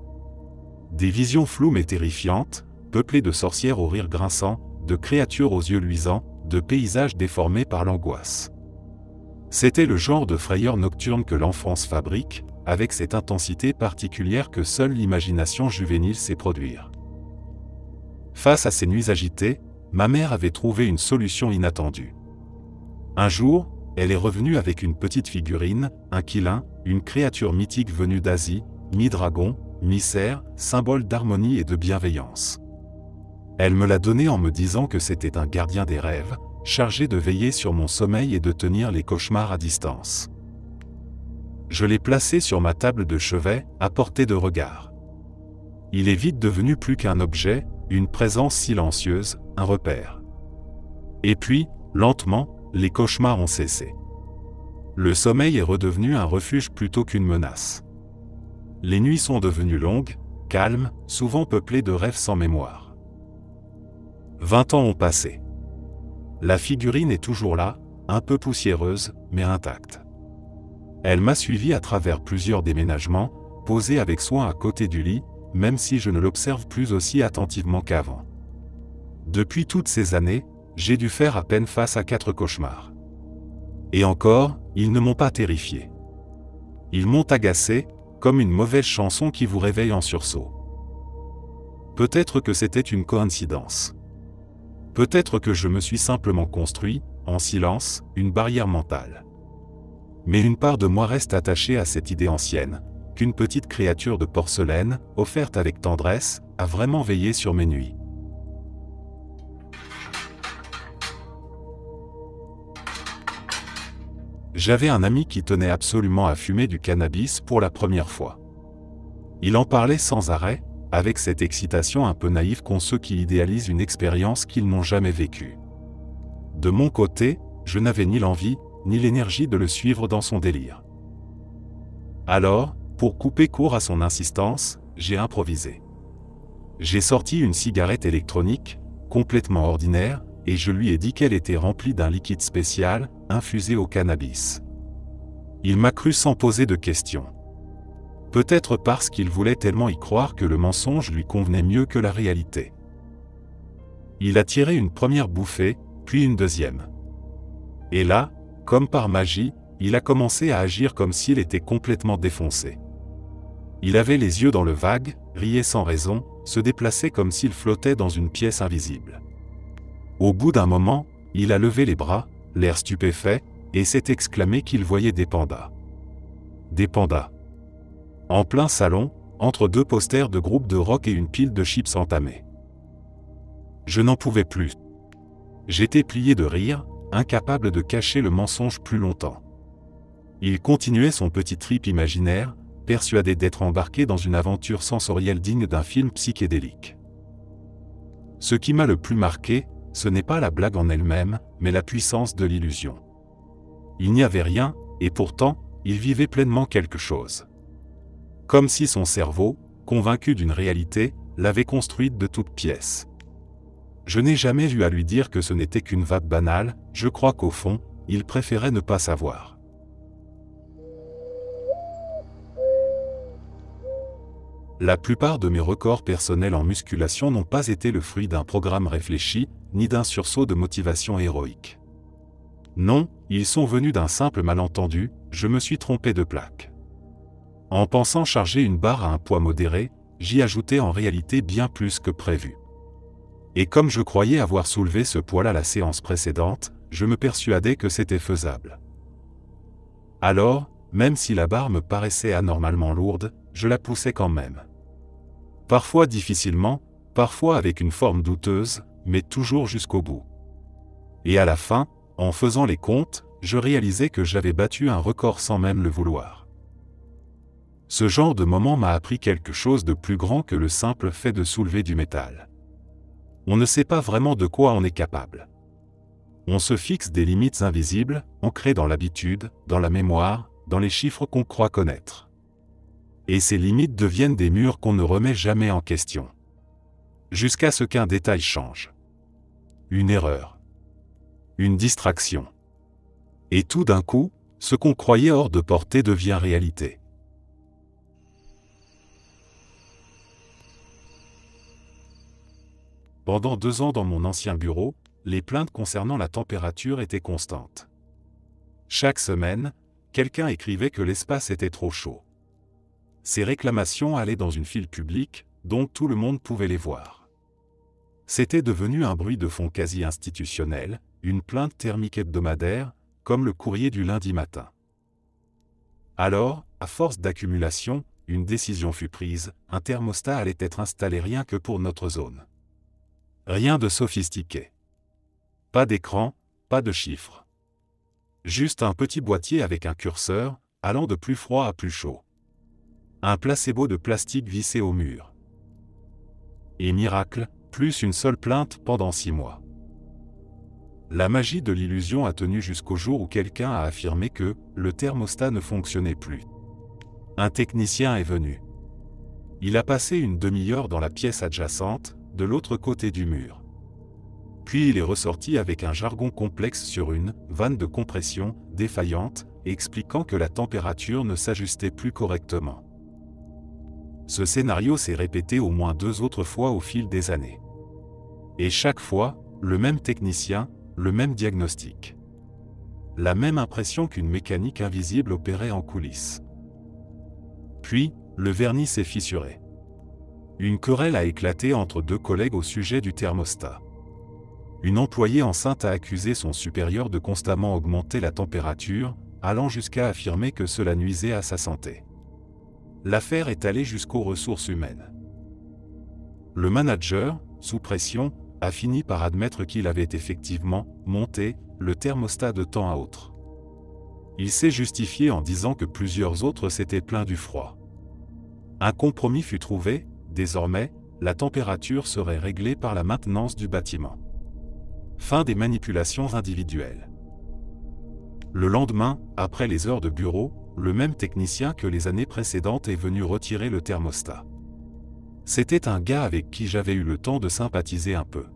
Des visions floues mais terrifiantes, peuplées de sorcières au rire grinçant, de créatures aux yeux luisants, de paysages déformés par l'angoisse. C'était le genre de frayeur nocturne que l'enfance fabrique, avec cette intensité particulière que seule l'imagination juvénile sait produire. Face à ces nuits agitées, ma mère avait trouvé une solution inattendue. Un jour, elle est revenue avec une petite figurine, un qilin, une créature mythique venue d'Asie, mi-dragon, mi-cerf, symbole d'harmonie et de bienveillance. Elle me l'a donné en me disant que c'était un gardien des rêves, chargé de veiller sur mon sommeil et de tenir les cauchemars à distance. Je l'ai placé sur ma table de chevet, à portée de regard. Il est vite devenu plus qu'un objet, une présence silencieuse, un repère. Et puis, lentement, les cauchemars ont cessé. Le sommeil est redevenu un refuge plutôt qu'une menace. Les nuits sont devenues longues, calmes, souvent peuplées de rêves sans mémoire. 20 ans ont passé. La figurine est toujours là, un peu poussiéreuse, mais intacte. Elle m'a suivi à travers plusieurs déménagements, posée avec soin à côté du lit, même si je ne l'observe plus aussi attentivement qu'avant. Depuis toutes ces années, j'ai dû faire à peine face à 4 cauchemars. Et encore, ils ne m'ont pas terrifié. Ils m'ont agacé, comme une mauvaise chanson qui vous réveille en sursaut. Peut-être que c'était une coïncidence. Peut-être que je me suis simplement construit, en silence, une barrière mentale. Mais une part de moi reste attachée à cette idée ancienne, qu'une petite créature de porcelaine, offerte avec tendresse, a vraiment veillé sur mes nuits. J'avais un ami qui tenait absolument à fumer du cannabis pour la première fois. Il en parlait sans arrêt, avec cette excitation un peu naïve qu'ont ceux qui idéalisent une expérience qu'ils n'ont jamais vécue. De mon côté, je n'avais ni l'envie, ni l'énergie de le suivre dans son délire. Alors, pour couper court à son insistance, j'ai improvisé. J'ai sorti une cigarette électronique, complètement ordinaire, et je lui ai dit qu'elle était remplie d'un liquide spécial, infusé au cannabis. Il m'a cru sans poser de questions. Peut-être parce qu'il voulait tellement y croire que le mensonge lui convenait mieux que la réalité. Il a tiré une première bouffée, puis une deuxième. Et là, comme par magie, il a commencé à agir comme s'il était complètement défoncé. Il avait les yeux dans le vague, riait sans raison, se déplaçait comme s'il flottait dans une pièce invisible. Au bout d'un moment, il a levé les bras, l'air stupéfait, et s'est exclamé qu'il voyait des pandas. Des pandas. En plein salon, entre 2 posters de groupes de rock et une pile de chips entamés. Je n'en pouvais plus. J'étais plié de rire, incapable de cacher le mensonge plus longtemps. Il continuait son petit trip imaginaire, persuadé d'être embarqué dans une aventure sensorielle digne d'un film psychédélique. Ce qui m'a le plus marqué, ce n'est pas la blague en elle-même, mais la puissance de l'illusion. Il n'y avait rien, et pourtant, il vivait pleinement quelque chose. Comme si son cerveau, convaincu d'une réalité, l'avait construite de toutes pièces. Je n'ai jamais eu à lui dire que ce n'était qu'une vague banale, je crois qu'au fond, il préférait ne pas savoir. La plupart de mes records personnels en musculation n'ont pas été le fruit d'un programme réfléchi, ni d'un sursaut de motivation héroïque. Non, ils sont venus d'un simple malentendu, je me suis trompé de plaque. En pensant charger une barre à un poids modéré, j'y ajoutais en réalité bien plus que prévu. Et comme je croyais avoir soulevé ce poids-là la séance précédente, je me persuadais que c'était faisable. Alors, même si la barre me paraissait anormalement lourde, je la poussais quand même. Parfois difficilement, parfois avec une forme douteuse, mais toujours jusqu'au bout. Et à la fin, en faisant les comptes, je réalisais que j'avais battu un record sans même le vouloir. Ce genre de moment m'a appris quelque chose de plus grand que le simple fait de soulever du métal. On ne sait pas vraiment de quoi on est capable. On se fixe des limites invisibles, ancrées dans l'habitude, dans la mémoire, dans les chiffres qu'on croit connaître. Et ces limites deviennent des murs qu'on ne remet jamais en question. Jusqu'à ce qu'un détail change. Une erreur. Une distraction. Et tout d'un coup, ce qu'on croyait hors de portée devient réalité. Pendant 2 ans dans mon ancien bureau, les plaintes concernant la température étaient constantes. Chaque semaine, quelqu'un écrivait que l'espace était trop chaud. Ces réclamations allaient dans une file publique, donc tout le monde pouvait les voir. C'était devenu un bruit de fond quasi institutionnel, une plainte thermique hebdomadaire, comme le courrier du lundi matin. Alors, à force d'accumulation, une décision fut prise, un thermostat allait être installé rien que pour notre zone. Rien de sophistiqué. Pas d'écran, pas de chiffres. Juste un petit boîtier avec un curseur, allant de plus froid à plus chaud. Un placebo de plastique vissé au mur. Et miracle, plus une seule plainte pendant 6 mois. La magie de l'illusion a tenu jusqu'au jour où quelqu'un a affirmé que le thermostat ne fonctionnait plus. Un technicien est venu. Il a passé une demi-heure dans la pièce adjacente, de l'autre côté du mur. Puis il est ressorti avec un jargon complexe sur une vanne de compression défaillante, expliquant que la température ne s'ajustait plus correctement. Ce scénario s'est répété au moins 2 autres fois au fil des années. Et chaque fois, le même technicien, le même diagnostic. La même impression qu'une mécanique invisible opérait en coulisses. Puis, le vernis s'est fissuré. Une querelle a éclaté entre 2 collègues au sujet du thermostat. Une employée enceinte a accusé son supérieur de constamment augmenter la température, allant jusqu'à affirmer que cela nuisait à sa santé. L'affaire est allée jusqu'aux ressources humaines. Le manager, sous pression, a fini par admettre qu'il avait effectivement monté le thermostat de temps à autre. Il s'est justifié en disant que plusieurs autres s'étaient plaints du froid. Un compromis fut trouvé, désormais, la température serait réglée par la maintenance du bâtiment. Fin des manipulations individuelles. Le lendemain, après les heures de bureau, le même technicien que les années précédentes est venu retirer le thermostat. C'était un gars avec qui j'avais eu le temps de sympathiser un peu.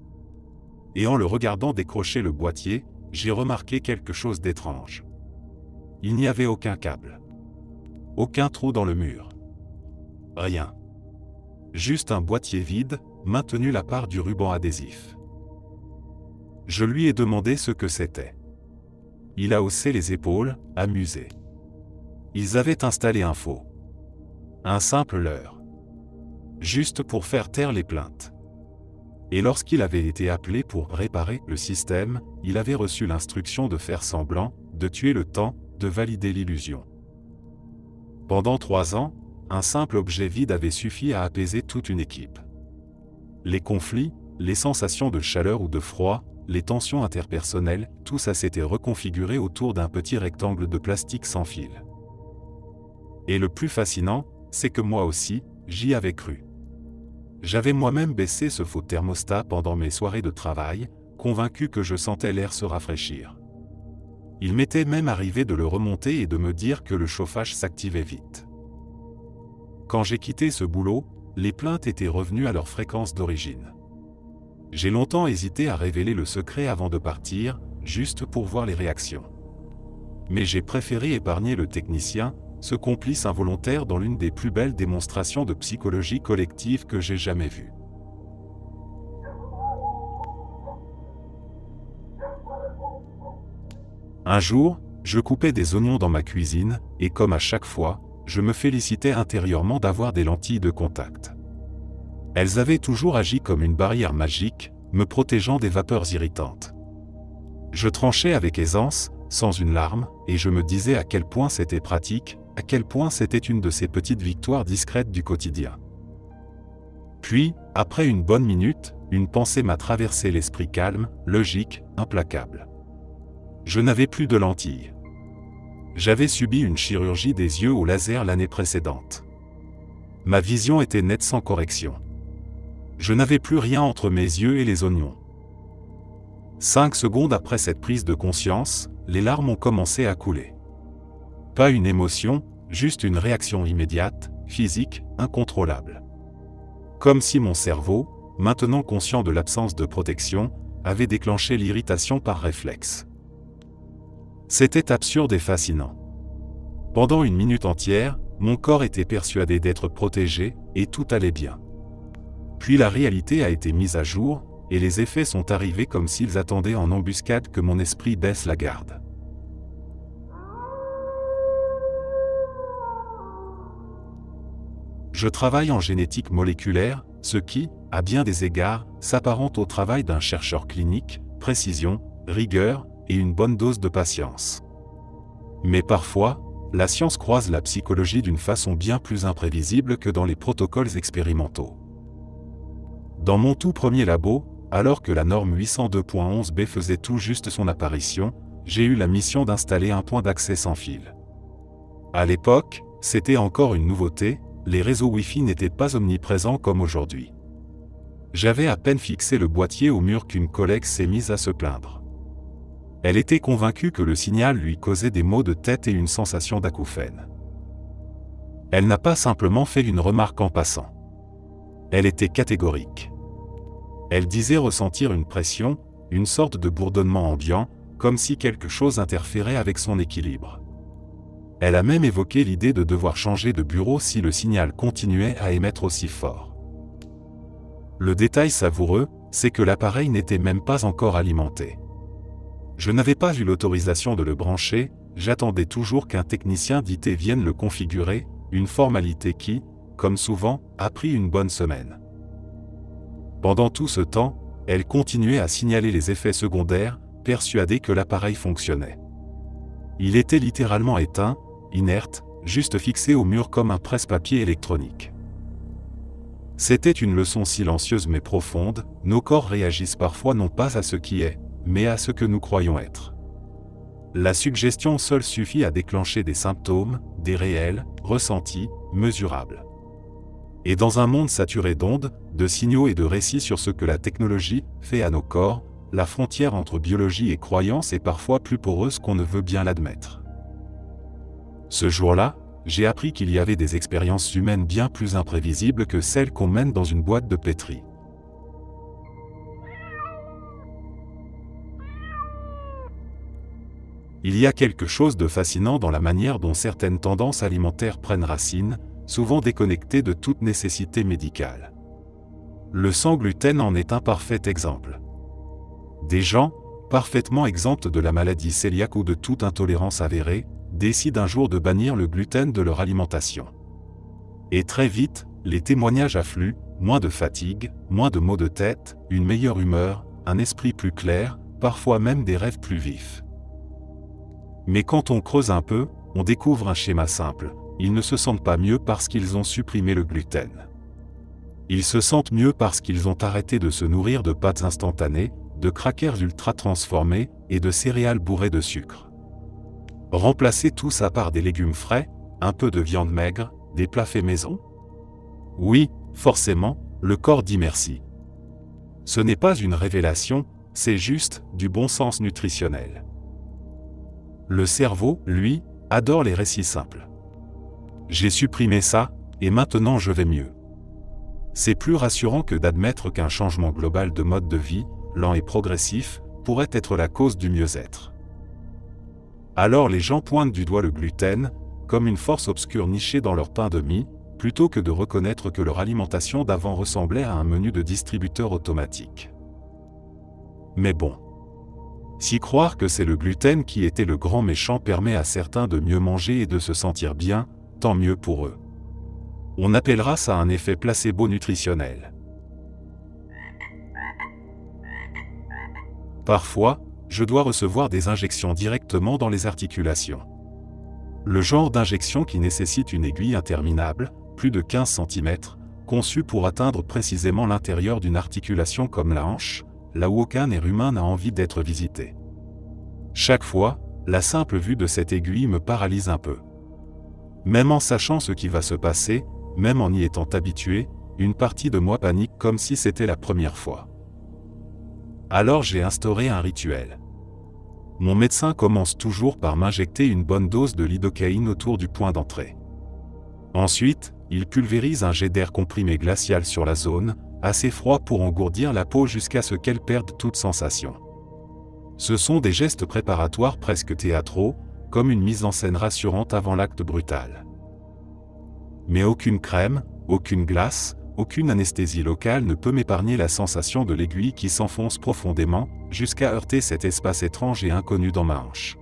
Et en le regardant décrocher le boîtier, j'ai remarqué quelque chose d'étrange. Il n'y avait aucun câble. Aucun trou dans le mur. Rien. Juste un boîtier vide, maintenu la part du ruban adhésif. Je lui ai demandé ce que c'était. Il a haussé les épaules, amusé. Ils avaient installé un faux. Un simple leurre. Juste pour faire taire les plaintes. Et lorsqu'il avait été appelé pour réparer le système, il avait reçu l'instruction de faire semblant, de tuer le temps, de valider l'illusion. Pendant 3 ans, un simple objet vide avait suffi à apaiser toute une équipe. Les conflits, les sensations de chaleur ou de froid, les tensions interpersonnelles, tout ça s'était reconfiguré autour d'un petit rectangle de plastique sans fil. Et le plus fascinant, c'est que moi aussi, j'y avais cru. J'avais moi-même baissé ce faux thermostat pendant mes soirées de travail, convaincu que je sentais l'air se rafraîchir. Il m'était même arrivé de le remonter et de me dire que le chauffage s'activait vite. Quand j'ai quitté ce boulot, les plaintes étaient revenues à leur fréquence d'origine. J'ai longtemps hésité à révéler le secret avant de partir, juste pour voir les réactions. Mais j'ai préféré épargner le technicien, ce complice involontaire dans l'une des plus belles démonstrations de psychologie collective que j'ai jamais vues. Un jour, je coupais des oignons dans ma cuisine, et comme à chaque fois, je me félicitais intérieurement d'avoir des lentilles de contact. Elles avaient toujours agi comme une barrière magique, me protégeant des vapeurs irritantes. Je tranchais avec aisance, sans une larme, et je me disais à quel point c'était pratique, à quel point c'était une de ces petites victoires discrètes du quotidien. Puis, après une bonne minute, une pensée m'a traversé l'esprit calme, logique, implacable. Je n'avais plus de lentilles. J'avais subi une chirurgie des yeux au laser l'année précédente. Ma vision était nette sans correction. Je n'avais plus rien entre mes yeux et les oignons. 5 secondes après cette prise de conscience, les larmes ont commencé à couler. Pas une émotion, juste une réaction immédiate, physique, incontrôlable. Comme si mon cerveau, maintenant conscient de l'absence de protection, avait déclenché l'irritation par réflexe. C'était absurde et fascinant. Pendant une minute entière, mon corps était persuadé d'être protégé, et tout allait bien. Puis la réalité a été mise à jour, et les effets sont arrivés comme s'ils attendaient en embuscade que mon esprit baisse la garde. Je travaille en génétique moléculaire, ce qui, à bien des égards, s'apparente au travail d'un chercheur clinique, précision, rigueur, et une bonne dose de patience. Mais parfois, la science croise la psychologie d'une façon bien plus imprévisible que dans les protocoles expérimentaux. Dans mon tout premier labo, alors que la norme 802.11b faisait tout juste son apparition, j'ai eu la mission d'installer un point d'accès sans fil. À l'époque, c'était encore une nouveauté, les réseaux Wi-Fi n'étaient pas omniprésents comme aujourd'hui. J'avais à peine fixé le boîtier au mur qu'une collègue s'est mise à se plaindre. Elle était convaincue que le signal lui causait des maux de tête et une sensation d'acouphène. Elle n'a pas simplement fait une remarque en passant. Elle était catégorique. Elle disait ressentir une pression, une sorte de bourdonnement ambiant, comme si quelque chose interférait avec son équilibre. Elle a même évoqué l'idée de devoir changer de bureau si le signal continuait à émettre aussi fort. Le détail savoureux, c'est que l'appareil n'était même pas encore alimenté. Je n'avais pas eu l'autorisation de le brancher, j'attendais toujours qu'un technicien d'IT vienne le configurer, une formalité qui, comme souvent, a pris une bonne semaine. Pendant tout ce temps, elle continuait à signaler les effets secondaires, persuadée que l'appareil fonctionnait. Il était littéralement éteint, inerte, juste fixé au mur comme un presse-papier électronique. C'était une leçon silencieuse mais profonde, nos corps réagissent parfois non pas à ce qui est, mais à ce que nous croyons être. La suggestion seule suffit à déclencher des symptômes, des réels, ressentis, mesurables. Et dans un monde saturé d'ondes, de signaux et de récits sur ce que la technologie fait à nos corps, la frontière entre biologie et croyance est parfois plus poreuse qu'on ne veut bien l'admettre. Ce jour-là, j'ai appris qu'il y avait des expériences humaines bien plus imprévisibles que celles qu'on mène dans une boîte de pétri. Il y a quelque chose de fascinant dans la manière dont certaines tendances alimentaires prennent racine, souvent déconnectées de toute nécessité médicale. Le sans gluten en est un parfait exemple. Des gens, parfaitement exempts de la maladie cœliaque ou de toute intolérance avérée, décident un jour de bannir le gluten de leur alimentation. Et très vite, les témoignages affluent, moins de fatigue, moins de maux de tête, une meilleure humeur, un esprit plus clair, parfois même des rêves plus vifs. Mais quand on creuse un peu, on découvre un schéma simple. Ils ne se sentent pas mieux parce qu'ils ont supprimé le gluten. Ils se sentent mieux parce qu'ils ont arrêté de se nourrir de pâtes instantanées, de crackers ultra transformés et de céréales bourrées de sucre. Remplacer tout ça par des légumes frais, un peu de viande maigre, des plats faits maison. Oui, forcément, Le corps dit merci. Ce n'est pas une révélation, c'est juste du bon sens nutritionnel. Le cerveau, lui, adore les récits simples. J'ai supprimé ça, et maintenant je vais mieux. C'est plus rassurant que d'admettre qu'un changement global de mode de vie, lent et progressif, pourrait être la cause du mieux-être. Alors les gens pointent du doigt le gluten, comme une force obscure nichée dans leur pain de mie, plutôt que de reconnaître que leur alimentation d'avant ressemblait à un menu de distributeur automatique. Mais bon. Si croire que c'est le gluten qui était le grand méchant permet à certains de mieux manger et de se sentir bien, tant mieux pour eux. On appellera ça un effet placebo nutritionnel. Parfois, je dois recevoir des injections directement dans les articulations. Le genre d'injection qui nécessite une aiguille interminable, plus de 15 cm, conçue pour atteindre précisément l'intérieur d'une articulation comme la hanche, là où aucun nerf humain n'a envie d'être visité. Chaque fois, la simple vue de cette aiguille me paralyse un peu. Même en sachant ce qui va se passer, même en y étant habitué, une partie de moi panique comme si c'était la première fois. Alors j'ai instauré un rituel. Mon médecin commence toujours par m'injecter une bonne dose de lidocaïne autour du point d'entrée. Ensuite, il pulvérise un jet d'air comprimé glacial sur la zone, assez froid pour engourdir la peau jusqu'à ce qu'elle perde toute sensation. Ce sont des gestes préparatoires presque théâtraux, comme une mise en scène rassurante avant l'acte brutal. Mais aucune crème, aucune glace, aucune anesthésie locale ne peut m'épargner la sensation de l'aiguille qui s'enfonce profondément, jusqu'à heurter cet espace étrange et inconnu dans ma hanche.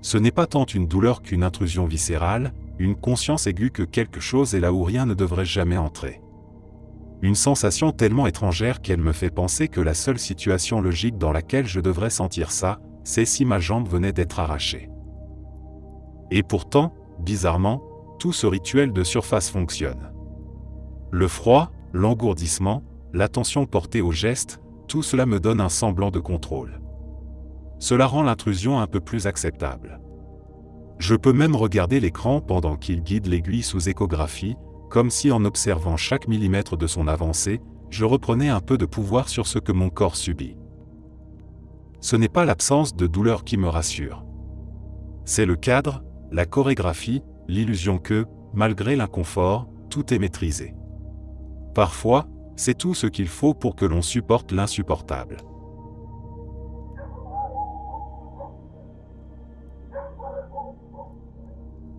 Ce n'est pas tant une douleur qu'une intrusion viscérale, une conscience aiguë que quelque chose est là où rien ne devrait jamais entrer. Une sensation tellement étrangère qu'elle me fait penser que la seule situation logique dans laquelle je devrais sentir ça, c'est si ma jambe venait d'être arrachée. Et pourtant, bizarrement, tout ce rituel de surface fonctionne. Le froid, l'engourdissement, l'attention portée au geste, tout cela me donne un semblant de contrôle. Cela rend l'intrusion un peu plus acceptable. Je peux même regarder l'écran pendant qu'il guide l'aiguille sous échographie, comme si en observant chaque millimètre de son avancée, je reprenais un peu de pouvoir sur ce que mon corps subit. Ce n'est pas l'absence de douleur qui me rassure. C'est le cadre, la chorégraphie, l'illusion que, malgré l'inconfort, tout est maîtrisé. Parfois, c'est tout ce qu'il faut pour que l'on supporte l'insupportable.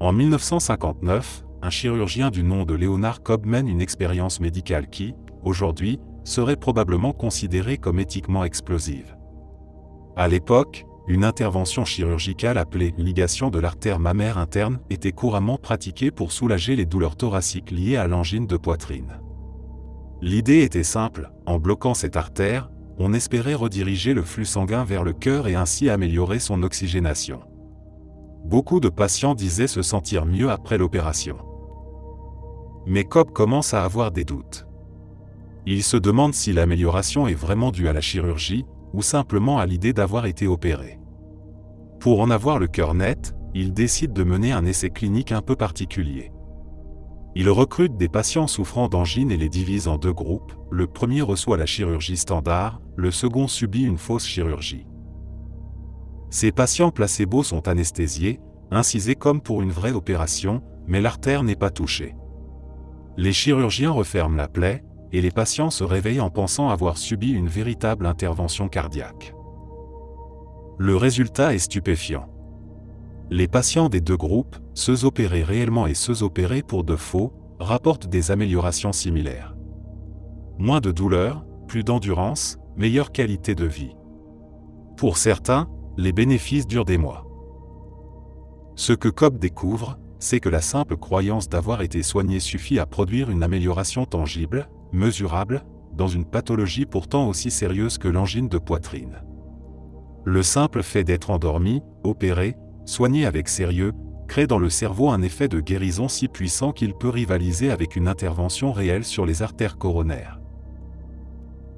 En 1959, un chirurgien du nom de Leonard Cobb mène une expérience médicale qui, aujourd'hui, serait probablement considérée comme éthiquement explosive. À l'époque, une intervention chirurgicale appelée ligation de l'artère mammaire interne était couramment pratiquée pour soulager les douleurs thoraciques liées à l'angine de poitrine. L'idée était simple, en bloquant cette artère, on espérait rediriger le flux sanguin vers le cœur et ainsi améliorer son oxygénation. Beaucoup de patients disaient se sentir mieux après l'opération. Mais Cobb commence à avoir des doutes. Il se demande si l'amélioration est vraiment due à la chirurgie, ou simplement à l'idée d'avoir été opéré. Pour en avoir le cœur net, il décide de mener un essai clinique un peu particulier. Il recrute des patients souffrant d'angine et les divise en deux groupes, le premier reçoit la chirurgie standard, le second subit une fausse chirurgie. Ces patients placebo sont anesthésiés, incisés comme pour une vraie opération, mais l'artère n'est pas touchée. Les chirurgiens referment la plaie, et les patients se réveillent en pensant avoir subi une véritable intervention cardiaque. Le résultat est stupéfiant. Les patients des deux groupes, ceux opérés réellement et ceux opérés pour de faux, rapportent des améliorations similaires. Moins de douleur, plus d'endurance, meilleure qualité de vie. Pour certains, les bénéfices durent des mois. Ce que Cobb découvre, c'est que la simple croyance d'avoir été soigné suffit à produire une amélioration tangible, mesurable, dans une pathologie pourtant aussi sérieuse que l'angine de poitrine. Le simple fait d'être endormi, opéré, soigné avec sérieux, crée dans le cerveau un effet de guérison si puissant qu'il peut rivaliser avec une intervention réelle sur les artères coronaires.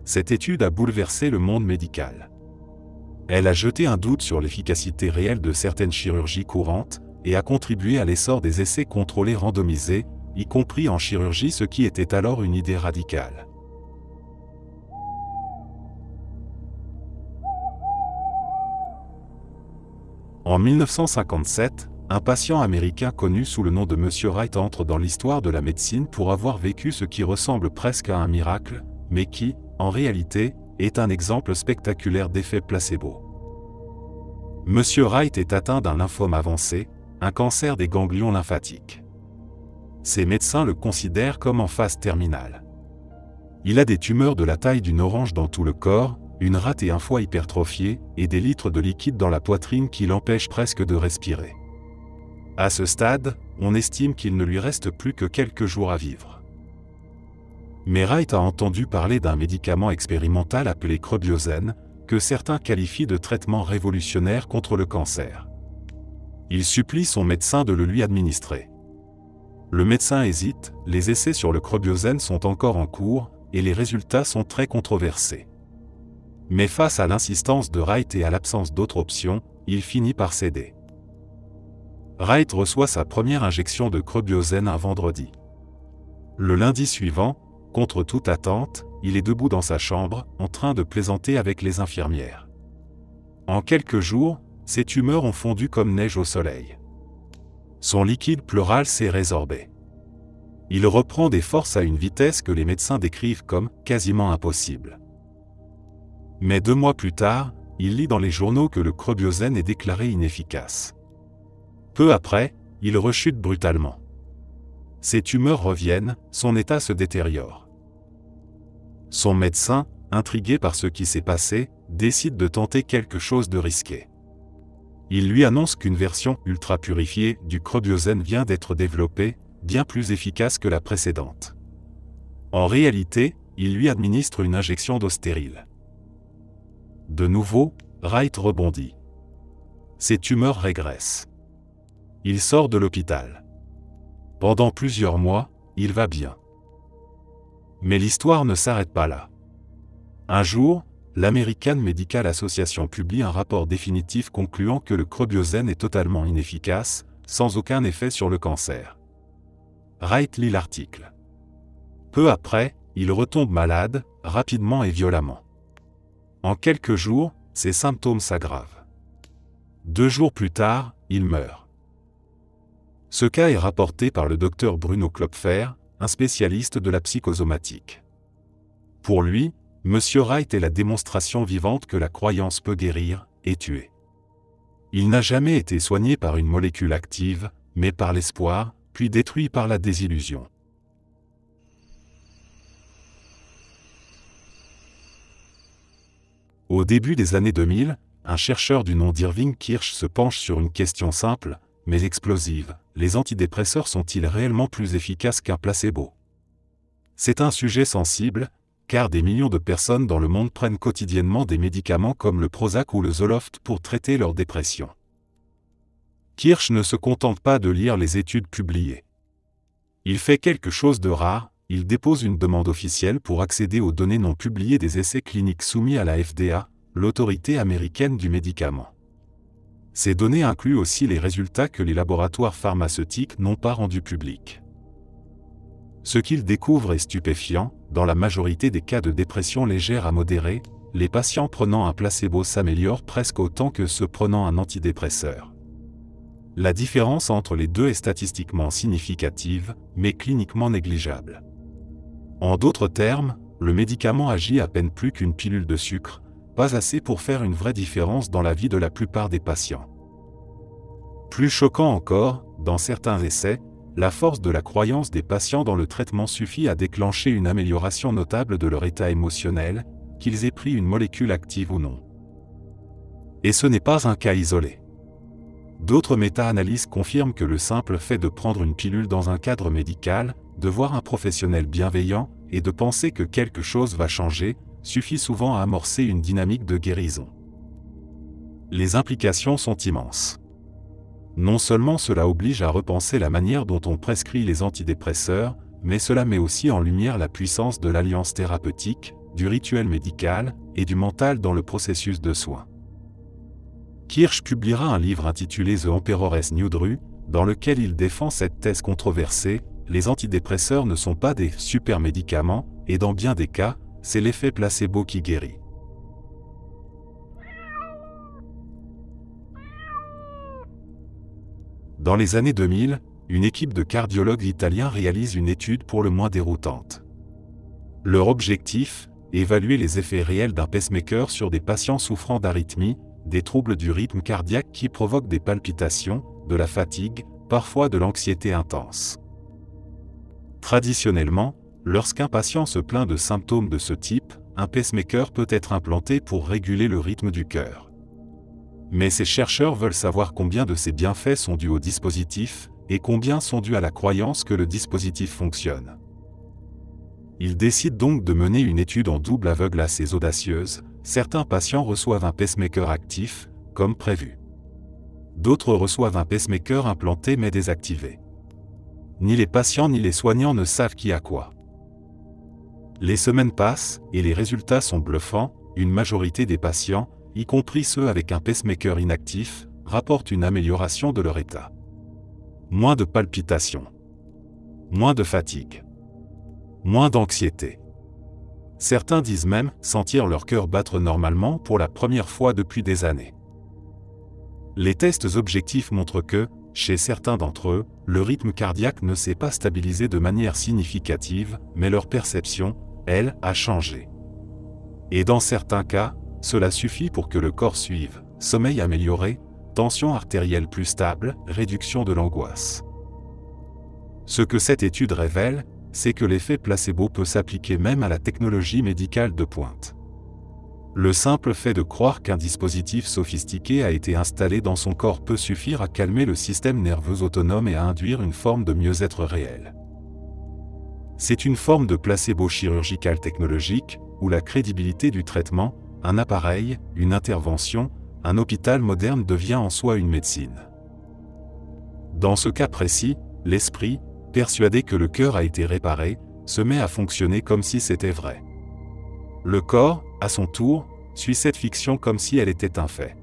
Cette étude a bouleversé le monde médical. Elle a jeté un doute sur l'efficacité réelle de certaines chirurgies courantes, et a contribué à l'essor des essais contrôlés randomisés, y compris en chirurgie, ce qui était alors une idée radicale. En 1957, un patient américain connu sous le nom de Monsieur Wright entre dans l'histoire de la médecine pour avoir vécu ce qui ressemble presque à un miracle, mais qui, en réalité, est un exemple spectaculaire d'effet placebo. Monsieur Wright est atteint d'un lymphome avancé, un cancer des ganglions lymphatiques. Ses médecins le considèrent comme en phase terminale. Il a des tumeurs de la taille d'une orange dans tout le corps, une rate et un foie hypertrophiés, et des litres de liquide dans la poitrine qui l'empêchent presque de respirer. À ce stade, on estime qu'il ne lui reste plus que quelques jours à vivre. Mais Wright a entendu parler d'un médicament expérimental appelé Krobiozen, que certains qualifient de traitement révolutionnaire contre le cancer. Il supplie son médecin de le lui administrer. Le médecin hésite, les essais sur le Krobiozen sont encore en cours, et les résultats sont très controversés. Mais face à l'insistance de Wright et à l'absence d'autres options, il finit par céder. Wright reçoit sa première injection de Krobiozen un vendredi. Le lundi suivant, contre toute attente, il est debout dans sa chambre, en train de plaisanter avec les infirmières. En quelques jours, ses tumeurs ont fondu comme neige au soleil. Son liquide pleural s'est résorbé. Il reprend des forces à une vitesse que les médecins décrivent comme quasiment impossible. Mais 2 mois plus tard, il lit dans les journaux que le Krobiozen est déclaré inefficace. Peu après, il rechute brutalement. Ses tumeurs reviennent, son état se détériore. Son médecin, intrigué par ce qui s'est passé, décide de tenter quelque chose de risqué. Il lui annonce qu'une version ultra purifiée du Krobiozen vient d'être développée, bien plus efficace que la précédente. En réalité, il lui administre une injection d'eau stérile. De nouveau, Wright rebondit. Ses tumeurs régressent. Il sort de l'hôpital. Pendant plusieurs mois, il va bien. Mais l'histoire ne s'arrête pas là. Un jour, l'American Medical Association publie un rapport définitif concluant que le Krobiozen est totalement inefficace, sans aucun effet sur le cancer. Wright lit l'article. Peu après, il retombe malade, rapidement et violemment. En quelques jours, ses symptômes s'aggravent. 2 jours plus tard, il meurt. Ce cas est rapporté par le docteur Bruno Klopfer, un spécialiste de la psychosomatique. Pour lui, M. Wright est la démonstration vivante que la croyance peut guérir et tuer. Il n'a jamais été soigné par une molécule active, mais par l'espoir, puis détruit par la désillusion. Au début des années 2000, un chercheur du nom d'Irving Kirsch se penche sur une question simple, mais explosive. Les antidépresseurs sont-ils réellement plus efficaces qu'un placebo? C'est un sujet sensible, car des millions de personnes dans le monde prennent quotidiennement des médicaments comme le Prozac ou le Zoloft pour traiter leur dépression. Kirsch ne se contente pas de lire les études publiées. Il fait quelque chose de rare, il dépose une demande officielle pour accéder aux données non publiées des essais cliniques soumis à la FDA, l'autorité américaine du médicament. Ces données incluent aussi les résultats que les laboratoires pharmaceutiques n'ont pas rendus publics. Ce qu'il découvre est stupéfiant, dans la majorité des cas de dépression légère à modérée, les patients prenant un placebo s'améliorent presque autant que ceux prenant un antidépresseur. La différence entre les deux est statistiquement significative, mais cliniquement négligeable. En d'autres termes, le médicament agit à peine plus qu'une pilule de sucre, pas assez pour faire une vraie différence dans la vie de la plupart des patients. Plus choquant encore, dans certains essais, la force de la croyance des patients dans le traitement suffit à déclencher une amélioration notable de leur état émotionnel, qu'ils aient pris une molécule active ou non. Et ce n'est pas un cas isolé. D'autres méta-analyses confirment que le simple fait de prendre une pilule dans un cadre médical, de voir un professionnel bienveillant, et de penser que quelque chose va changer, suffit souvent à amorcer une dynamique de guérison. Les implications sont immenses. Non seulement cela oblige à repenser la manière dont on prescrit les antidépresseurs, mais cela met aussi en lumière la puissance de l'alliance thérapeutique, du rituel médical et du mental dans le processus de soins. Kirsch publiera un livre intitulé The Emperor's New Drug, dans lequel il défend cette thèse controversée, les antidépresseurs ne sont pas des super médicaments, et dans bien des cas, c'est l'effet placebo qui guérit. Dans les années 2000, une équipe de cardiologues italiens réalise une étude pour le moins déroutante. Leur objectif, évaluer les effets réels d'un pacemaker sur des patients souffrant d'arythmies, des troubles du rythme cardiaque qui provoquent des palpitations, de la fatigue, parfois de l'anxiété intense. Traditionnellement, lorsqu'un patient se plaint de symptômes de ce type, un pacemaker peut être implanté pour réguler le rythme du cœur. Mais ces chercheurs veulent savoir combien de ces bienfaits sont dus au dispositif, et combien sont dus à la croyance que le dispositif fonctionne. Ils décident donc de mener une étude en double aveugle assez audacieuse. Certains patients reçoivent un pacemaker actif, comme prévu. D'autres reçoivent un pacemaker implanté mais désactivé. Ni les patients ni les soignants ne savent qui a quoi. Les semaines passent, et les résultats sont bluffants. Une majorité des patients, y compris ceux avec un pacemaker inactif, rapportent une amélioration de leur état. Moins de palpitations. Moins de fatigue. Moins d'anxiété. Certains disent même sentir leur cœur battre normalement pour la première fois depuis des années. Les tests objectifs montrent que, chez certains d'entre eux, le rythme cardiaque ne s'est pas stabilisé de manière significative, mais leur perception, elle, a changé. Et dans certains cas, cela suffit pour que le corps suive, sommeil amélioré, tension artérielle plus stable, réduction de l'angoisse. Ce que cette étude révèle, c'est que l'effet placebo peut s'appliquer même à la technologie médicale de pointe. Le simple fait de croire qu'un dispositif sophistiqué a été installé dans son corps peut suffire à calmer le système nerveux autonome et à induire une forme de mieux-être réel. C'est une forme de placebo chirurgical technologique, où la crédibilité du traitement, un appareil, une intervention, un hôpital moderne devient en soi une médecine. Dans ce cas précis, l'esprit, persuadé que le cœur a été réparé, se met à fonctionner comme si c'était vrai. Le corps, à son tour, suit cette fiction comme si elle était un fait.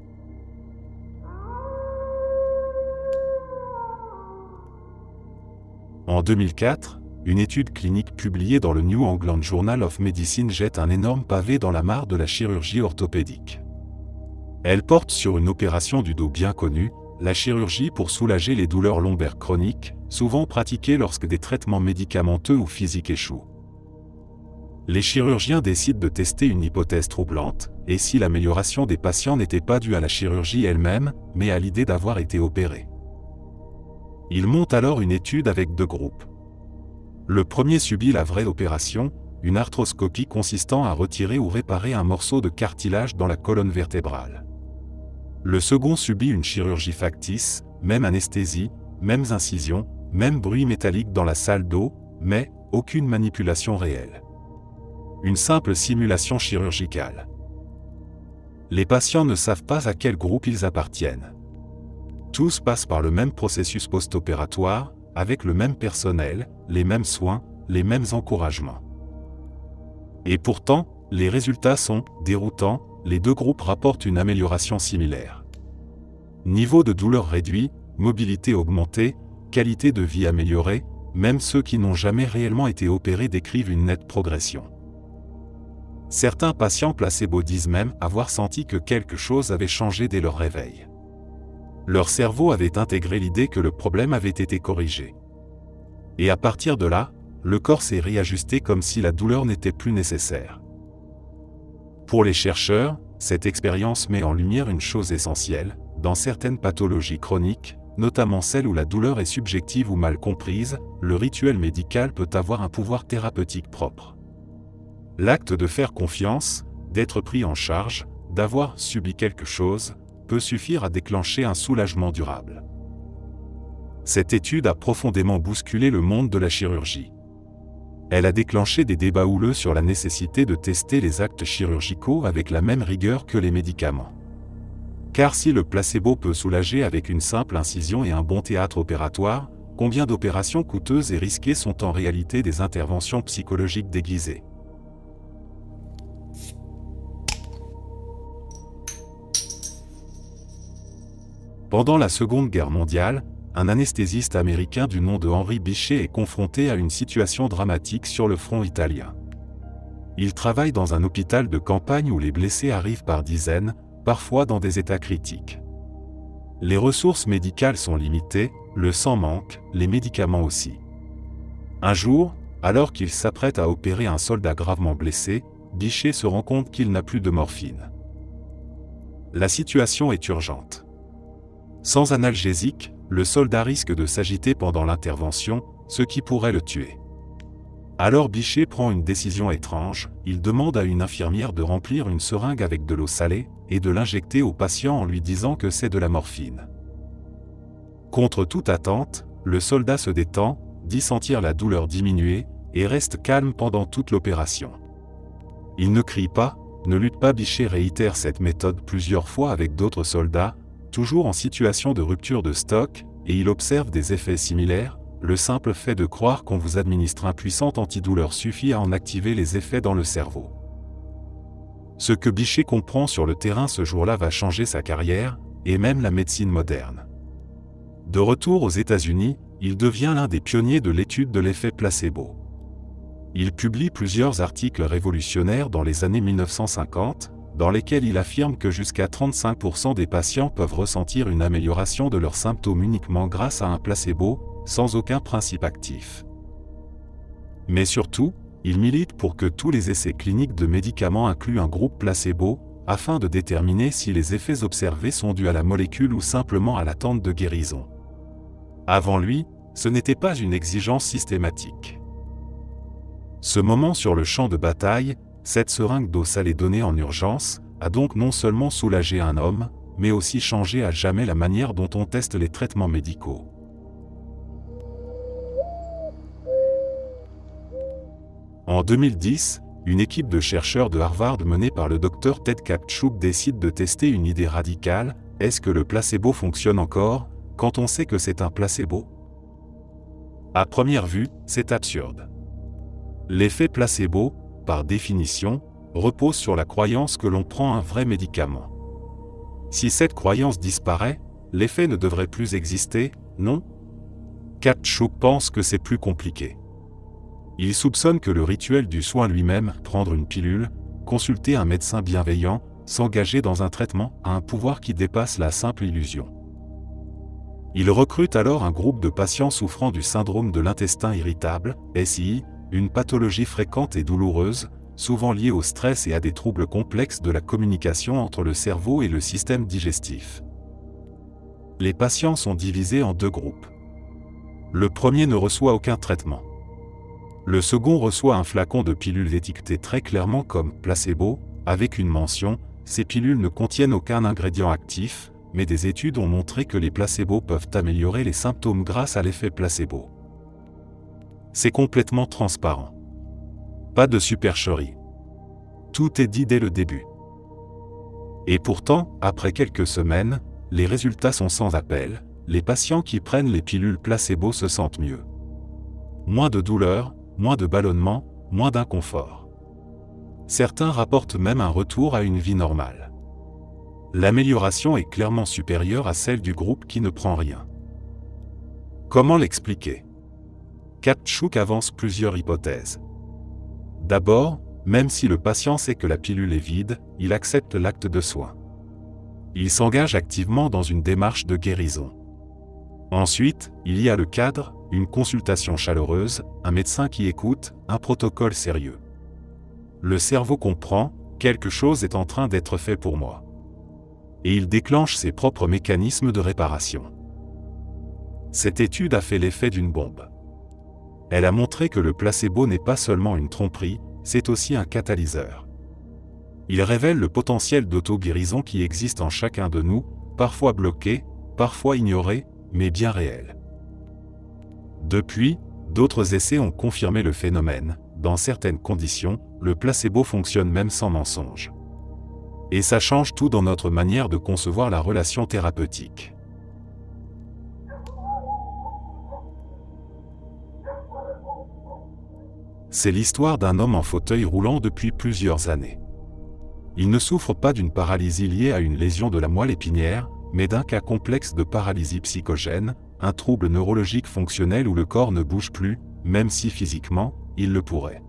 En 2004, une étude clinique publiée dans le New England Journal of Medicine jette un énorme pavé dans la mare de la chirurgie orthopédique. Elle porte sur une opération du dos bien connue, la chirurgie pour soulager les douleurs lombaires chroniques, souvent pratiquée lorsque des traitements médicamenteux ou physiques échouent. Les chirurgiens décident de tester une hypothèse troublante, et si l'amélioration des patients n'était pas due à la chirurgie elle-même, mais à l'idée d'avoir été opérés. Ils montent alors une étude avec deux groupes. Le premier subit la vraie opération, une arthroscopie consistant à retirer ou réparer un morceau de cartilage dans la colonne vertébrale. Le second subit une chirurgie factice, même anesthésie, mêmes incisions, même bruit métallique dans la salle d'eau, mais aucune manipulation réelle. Une simple simulation chirurgicale. Les patients ne savent pas à quel groupe ils appartiennent. Tous passent par le même processus post-opératoire, avec le même personnel, les mêmes soins, les mêmes encouragements. Et pourtant, les résultats sont déroutants, les deux groupes rapportent une amélioration similaire. Niveau de douleur réduit, mobilité augmentée, qualité de vie améliorée, même ceux qui n'ont jamais réellement été opérés décrivent une nette progression. Certains patients placebo disent même avoir senti que quelque chose avait changé dès leur réveil. Leur cerveau avait intégré l'idée que le problème avait été corrigé. Et à partir de là, le corps s'est réajusté comme si la douleur n'était plus nécessaire. Pour les chercheurs, cette expérience met en lumière une chose essentielle, dans certaines pathologies chroniques, notamment celles où la douleur est subjective ou mal comprise, le rituel médical peut avoir un pouvoir thérapeutique propre. L'acte de faire confiance, d'être pris en charge, d'avoir subi quelque chose, peut suffire à déclencher un soulagement durable. Cette étude a profondément bousculé le monde de la chirurgie. Elle a déclenché des débats houleux sur la nécessité de tester les actes chirurgicaux avec la même rigueur que les médicaments. Car si le placebo peut soulager avec une simple incision et un bon théâtre opératoire, combien d'opérations coûteuses et risquées sont en réalité des interventions psychologiques déguisées ? Pendant la Seconde Guerre mondiale, un anesthésiste américain du nom de Henry Bichet est confronté à une situation dramatique sur le front italien. Il travaille dans un hôpital de campagne où les blessés arrivent par dizaines, parfois dans des états critiques. Les ressources médicales sont limitées, le sang manque, les médicaments aussi. Un jour, alors qu'il s'apprête à opérer un soldat gravement blessé, Bichet se rend compte qu'il n'a plus de morphine. La situation est urgente. Sans analgésique, le soldat risque de s'agiter pendant l'intervention, ce qui pourrait le tuer. Alors Bichet prend une décision étrange, il demande à une infirmière de remplir une seringue avec de l'eau salée et de l'injecter au patient en lui disant que c'est de la morphine. Contre toute attente, le soldat se détend, dit sentir la douleur diminuer et reste calme pendant toute l'opération. Il ne crie pas, ne lutte pas. Bichet réitère cette méthode plusieurs fois avec d'autres soldats, toujours en situation de rupture de stock, et il observe des effets similaires. Le simple fait de croire qu'on vous administre un puissant antidouleur suffit à en activer les effets dans le cerveau. Ce que Bichet comprend sur le terrain ce jour-là va changer sa carrière, et même la médecine moderne. De retour aux États-Unis, il devient l'un des pionniers de l'étude de l'effet placebo. Il publie plusieurs articles révolutionnaires dans les années 1950, dans lesquels il affirme que jusqu'à 35% des patients peuvent ressentir une amélioration de leurs symptômes uniquement grâce à un placebo, sans aucun principe actif. Mais surtout, il milite pour que tous les essais cliniques de médicaments incluent un groupe placebo, afin de déterminer si les effets observés sont dus à la molécule ou simplement à l'attente de guérison. Avant lui, ce n'était pas une exigence systématique. Ce moment sur le champ de bataille, cette seringue d'eau salée donnée en urgence, a donc non seulement soulagé un homme, mais aussi changé à jamais la manière dont on teste les traitements médicaux. En 2010, une équipe de chercheurs de Harvard menée par le Dr Ted Kaptchuk décide de tester une idée radicale: est-ce que le placebo fonctionne encore, quand on sait que c'est un placebo? À première vue, c'est absurde. L'effet placebo, par définition, repose sur la croyance que l'on prend un vrai médicament. Si cette croyance disparaît, l'effet ne devrait plus exister, non? Kaptchuk pense que c'est plus compliqué. Il soupçonne que le rituel du soin lui-même, prendre une pilule, consulter un médecin bienveillant, s'engager dans un traitement, a un pouvoir qui dépasse la simple illusion. Il recrute alors un groupe de patients souffrant du syndrome de l'intestin irritable, SI, une pathologie fréquente et douloureuse, souvent liée au stress et à des troubles complexes de la communication entre le cerveau et le système digestif. Les patients sont divisés en deux groupes. Le premier ne reçoit aucun traitement. Le second reçoit un flacon de pilules étiqueté très clairement comme « placebo », avec une mention « Ces pilules ne contiennent aucun ingrédient actif », mais des études ont montré que les placebos peuvent améliorer les symptômes grâce à l'effet placebo. C'est complètement transparent. Pas de supercherie. Tout est dit dès le début. Et pourtant, après quelques semaines, les résultats sont sans appel. Les patients qui prennent les pilules placebo se sentent mieux. Moins de douleur, moins de ballonnement, moins d'inconfort. Certains rapportent même un retour à une vie normale. L'amélioration est clairement supérieure à celle du groupe qui ne prend rien. Comment l'expliquer? Kaptchuk avance plusieurs hypothèses. D'abord, même si le patient sait que la pilule est vide, il accepte l'acte de soin. Il s'engage activement dans une démarche de guérison. Ensuite, il y a le cadre, une consultation chaleureuse, un médecin qui écoute, un protocole sérieux. Le cerveau comprend, quelque chose est en train d'être fait pour moi. Et il déclenche ses propres mécanismes de réparation. Cette étude a fait l'effet d'une bombe. Elle a montré que le placebo n'est pas seulement une tromperie, c'est aussi un catalyseur. Il révèle le potentiel d'auto-guérison qui existe en chacun de nous, parfois bloqué, parfois ignoré, mais bien réel. Depuis, d'autres essais ont confirmé le phénomène. Dans certaines conditions, le placebo fonctionne même sans mensonge. Et ça change tout dans notre manière de concevoir la relation thérapeutique. C'est l'histoire d'un homme en fauteuil roulant depuis plusieurs années. Il ne souffre pas d'une paralysie liée à une lésion de la moelle épinière, mais d'un cas complexe de paralysie psychogène, un trouble neurologique fonctionnel où le corps ne bouge plus, même si physiquement, il le pourrait.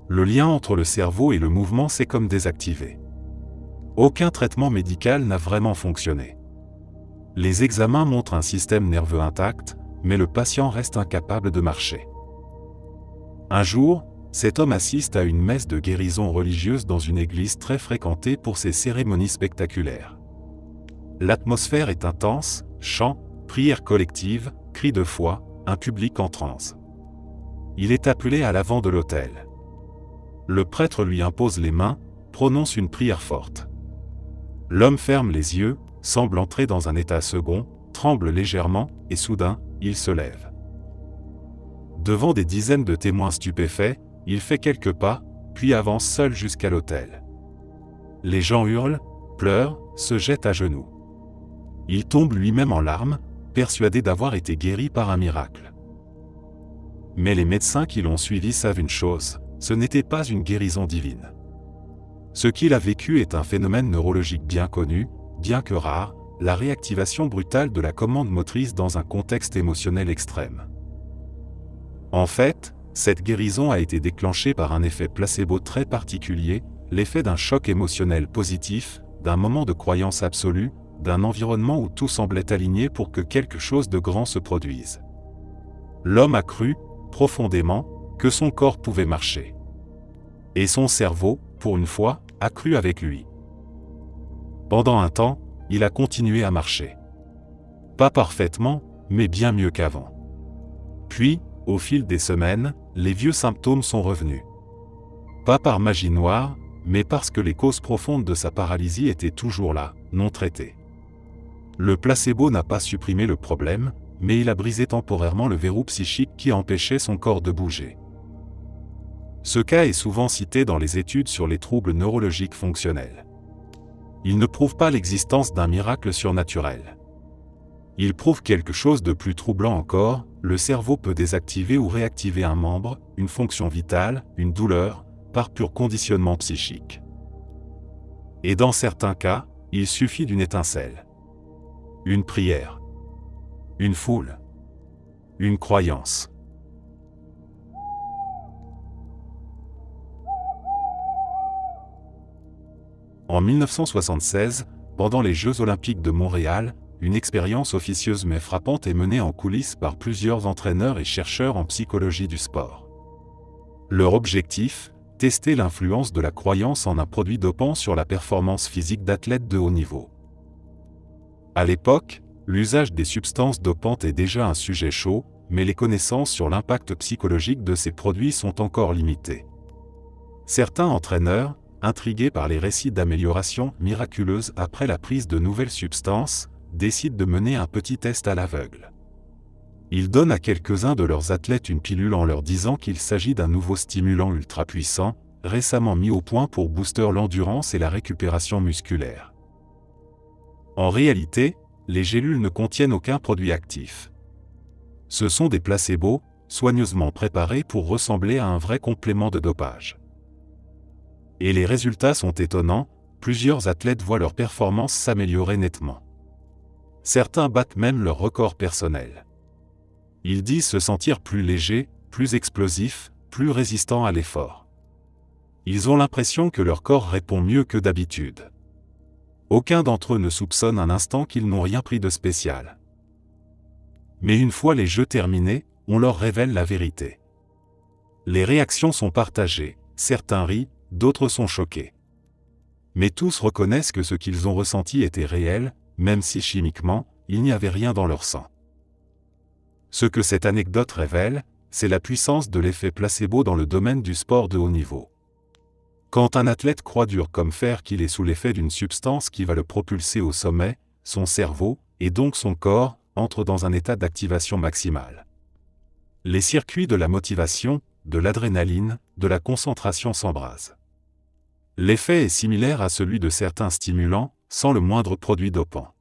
Le lien entre le cerveau et le mouvement s'est comme désactivé. Aucun traitement médical n'a vraiment fonctionné. Les examens montrent un système nerveux intact, mais le patient reste incapable de marcher. Un jour, cet homme assiste à une messe de guérison religieuse dans une église très fréquentée pour ses cérémonies spectaculaires. L'atmosphère est intense, chants, prières collectives, cris de foi, un public en transe. Il est appelé à l'avant de l'autel. Le prêtre lui impose les mains, prononce une prière forte. L'homme ferme les yeux, semble entrer dans un état second, tremble légèrement, et soudain, il se lève. Devant des dizaines de témoins stupéfaits, il fait quelques pas, puis avance seul jusqu'à l'autel. Les gens hurlent, pleurent, se jettent à genoux. Il tombe lui-même en larmes, persuadé d'avoir été guéri par un miracle. Mais les médecins qui l'ont suivi savent une chose, ce n'était pas une guérison divine. Ce qu'il a vécu est un phénomène neurologique bien connu, bien que rare, la réactivation brutale de la commande motrice dans un contexte émotionnel extrême. En fait, cette guérison a été déclenchée par un effet placebo très particulier, l'effet d'un choc émotionnel positif, d'un moment de croyance absolue, d'un environnement où tout semblait aligné pour que quelque chose de grand se produise. L'homme a cru, profondément, que son corps pouvait marcher. Et son cerveau, pour une fois, a cru avec lui. Pendant un temps, il a continué à marcher. Pas parfaitement, mais bien mieux qu'avant. Puis, au fil des semaines, les vieux symptômes sont revenus. Pas par magie noire, mais parce que les causes profondes de sa paralysie étaient toujours là, non traitées. Le placebo n'a pas supprimé le problème, mais il a brisé temporairement le verrou psychique qui empêchait son corps de bouger. Ce cas est souvent cité dans les études sur les troubles neurologiques fonctionnels. Il ne prouve pas l'existence d'un miracle surnaturel. Il prouve quelque chose de plus troublant encore, le cerveau peut désactiver ou réactiver un membre, une fonction vitale, une douleur, par pur conditionnement psychique. Et dans certains cas, il suffit d'une étincelle. Une prière. Une foule. Une croyance. En 1976, pendant les Jeux Olympiques de Montréal, une expérience officieuse mais frappante est menée en coulisses par plusieurs entraîneurs et chercheurs en psychologie du sport. Leur objectif, tester l'influence de la croyance en un produit dopant sur la performance physique d'athlètes de haut niveau. À l'époque, l'usage des substances dopantes est déjà un sujet chaud, mais les connaissances sur l'impact psychologique de ces produits sont encore limitées. Certains entraîneurs, intrigués par les récits d'amélioration miraculeuse après la prise de nouvelles substances, décident de mener un petit test à l'aveugle. Ils donnent à quelques-uns de leurs athlètes une pilule en leur disant qu'il s'agit d'un nouveau stimulant ultra puissant, récemment mis au point pour booster l'endurance et la récupération musculaire. En réalité, les gélules ne contiennent aucun produit actif. Ce sont des placebos, soigneusement préparés pour ressembler à un vrai complément de dopage. Et les résultats sont étonnants, plusieurs athlètes voient leur performance s'améliorer nettement. Certains battent même leur record personnel. Ils disent se sentir plus légers, plus explosifs, plus résistants à l'effort. Ils ont l'impression que leur corps répond mieux que d'habitude. Aucun d'entre eux ne soupçonne un instant qu'ils n'ont rien pris de spécial. Mais une fois les jeux terminés, on leur révèle la vérité. Les réactions sont partagées, certains rient, d'autres sont choqués. Mais tous reconnaissent que ce qu'ils ont ressenti était réel, même si chimiquement, il n'y avait rien dans leur sang. Ce que cette anecdote révèle, c'est la puissance de l'effet placebo dans le domaine du sport de haut niveau. Quand un athlète croit dur comme fer qu'il est sous l'effet d'une substance qui va le propulser au sommet, son cerveau, et donc son corps, entre dans un état d'activation maximale. Les circuits de la motivation, de l'adrénaline, de la concentration s'embrasent. L'effet est similaire à celui de certains stimulants, sans le moindre produit dopant.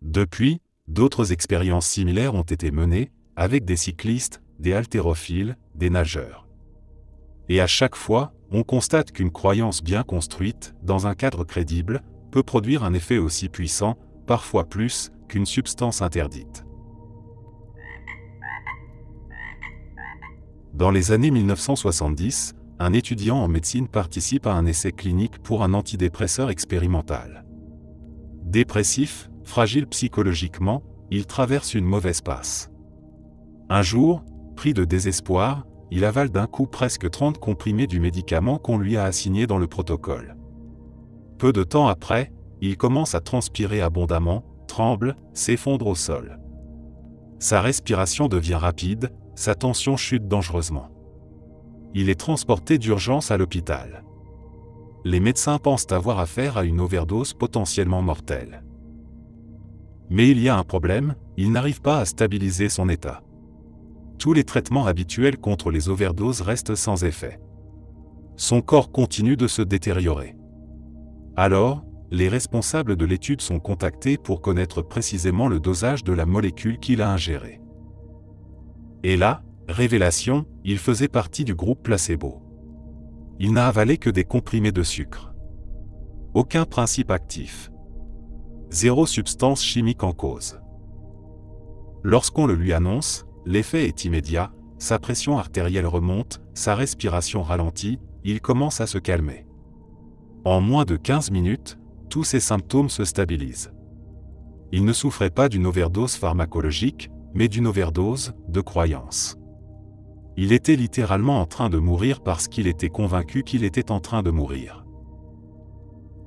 Depuis, d'autres expériences similaires ont été menées, avec des cyclistes, des haltérophiles, des nageurs. Et à chaque fois, on constate qu'une croyance bien construite, dans un cadre crédible, peut produire un effet aussi puissant, parfois plus, qu'une substance interdite. Dans les années 1970, un étudiant en médecine participe à un essai clinique pour un antidépresseur expérimental. Dépressif, fragile psychologiquement, il traverse une mauvaise passe. Un jour, pris de désespoir, il avale d'un coup presque 30 comprimés du médicament qu'on lui a assigné dans le protocole. Peu de temps après, il commence à transpirer abondamment, tremble, s'effondre au sol. Sa respiration devient rapide, sa tension chute dangereusement. Il est transporté d'urgence à l'hôpital. Les médecins pensent avoir affaire à une overdose potentiellement mortelle. Mais il y a un problème, il n'arrive pas à stabiliser son état. Tous les traitements habituels contre les overdoses restent sans effet. Son corps continue de se détériorer. Alors, les responsables de l'étude sont contactés pour connaître précisément le dosage de la molécule qu'il a ingérée. Et là, révélation, il faisait partie du groupe placebo. Il n'a avalé que des comprimés de sucre. Aucun principe actif. Zéro substance chimique en cause. Lorsqu'on le lui annonce, l'effet est immédiat, sa pression artérielle remonte, sa respiration ralentit, il commence à se calmer. En moins de 15 minutes, tous ses symptômes se stabilisent. Il ne souffrait pas d'une overdose pharmacologique, mais d'une overdose de croyance. Il était littéralement en train de mourir parce qu'il était convaincu qu'il était en train de mourir.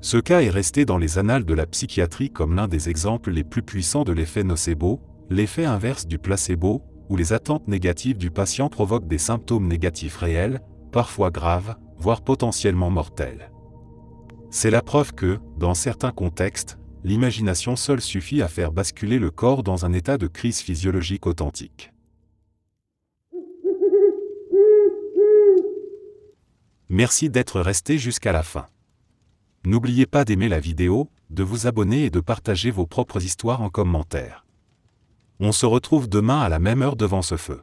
Ce cas est resté dans les annales de la psychiatrie comme l'un des exemples les plus puissants de l'effet nocebo, l'effet inverse du placebo, où les attentes négatives du patient provoquent des symptômes négatifs réels, parfois graves, voire potentiellement mortels. C'est la preuve que, dans certains contextes, l'imagination seule suffit à faire basculer le corps dans un état de crise physiologique authentique. Merci d'être resté jusqu'à la fin. N'oubliez pas d'aimer la vidéo, de vous abonner et de partager vos propres histoires en commentaire. On se retrouve demain à la même heure devant ce feu.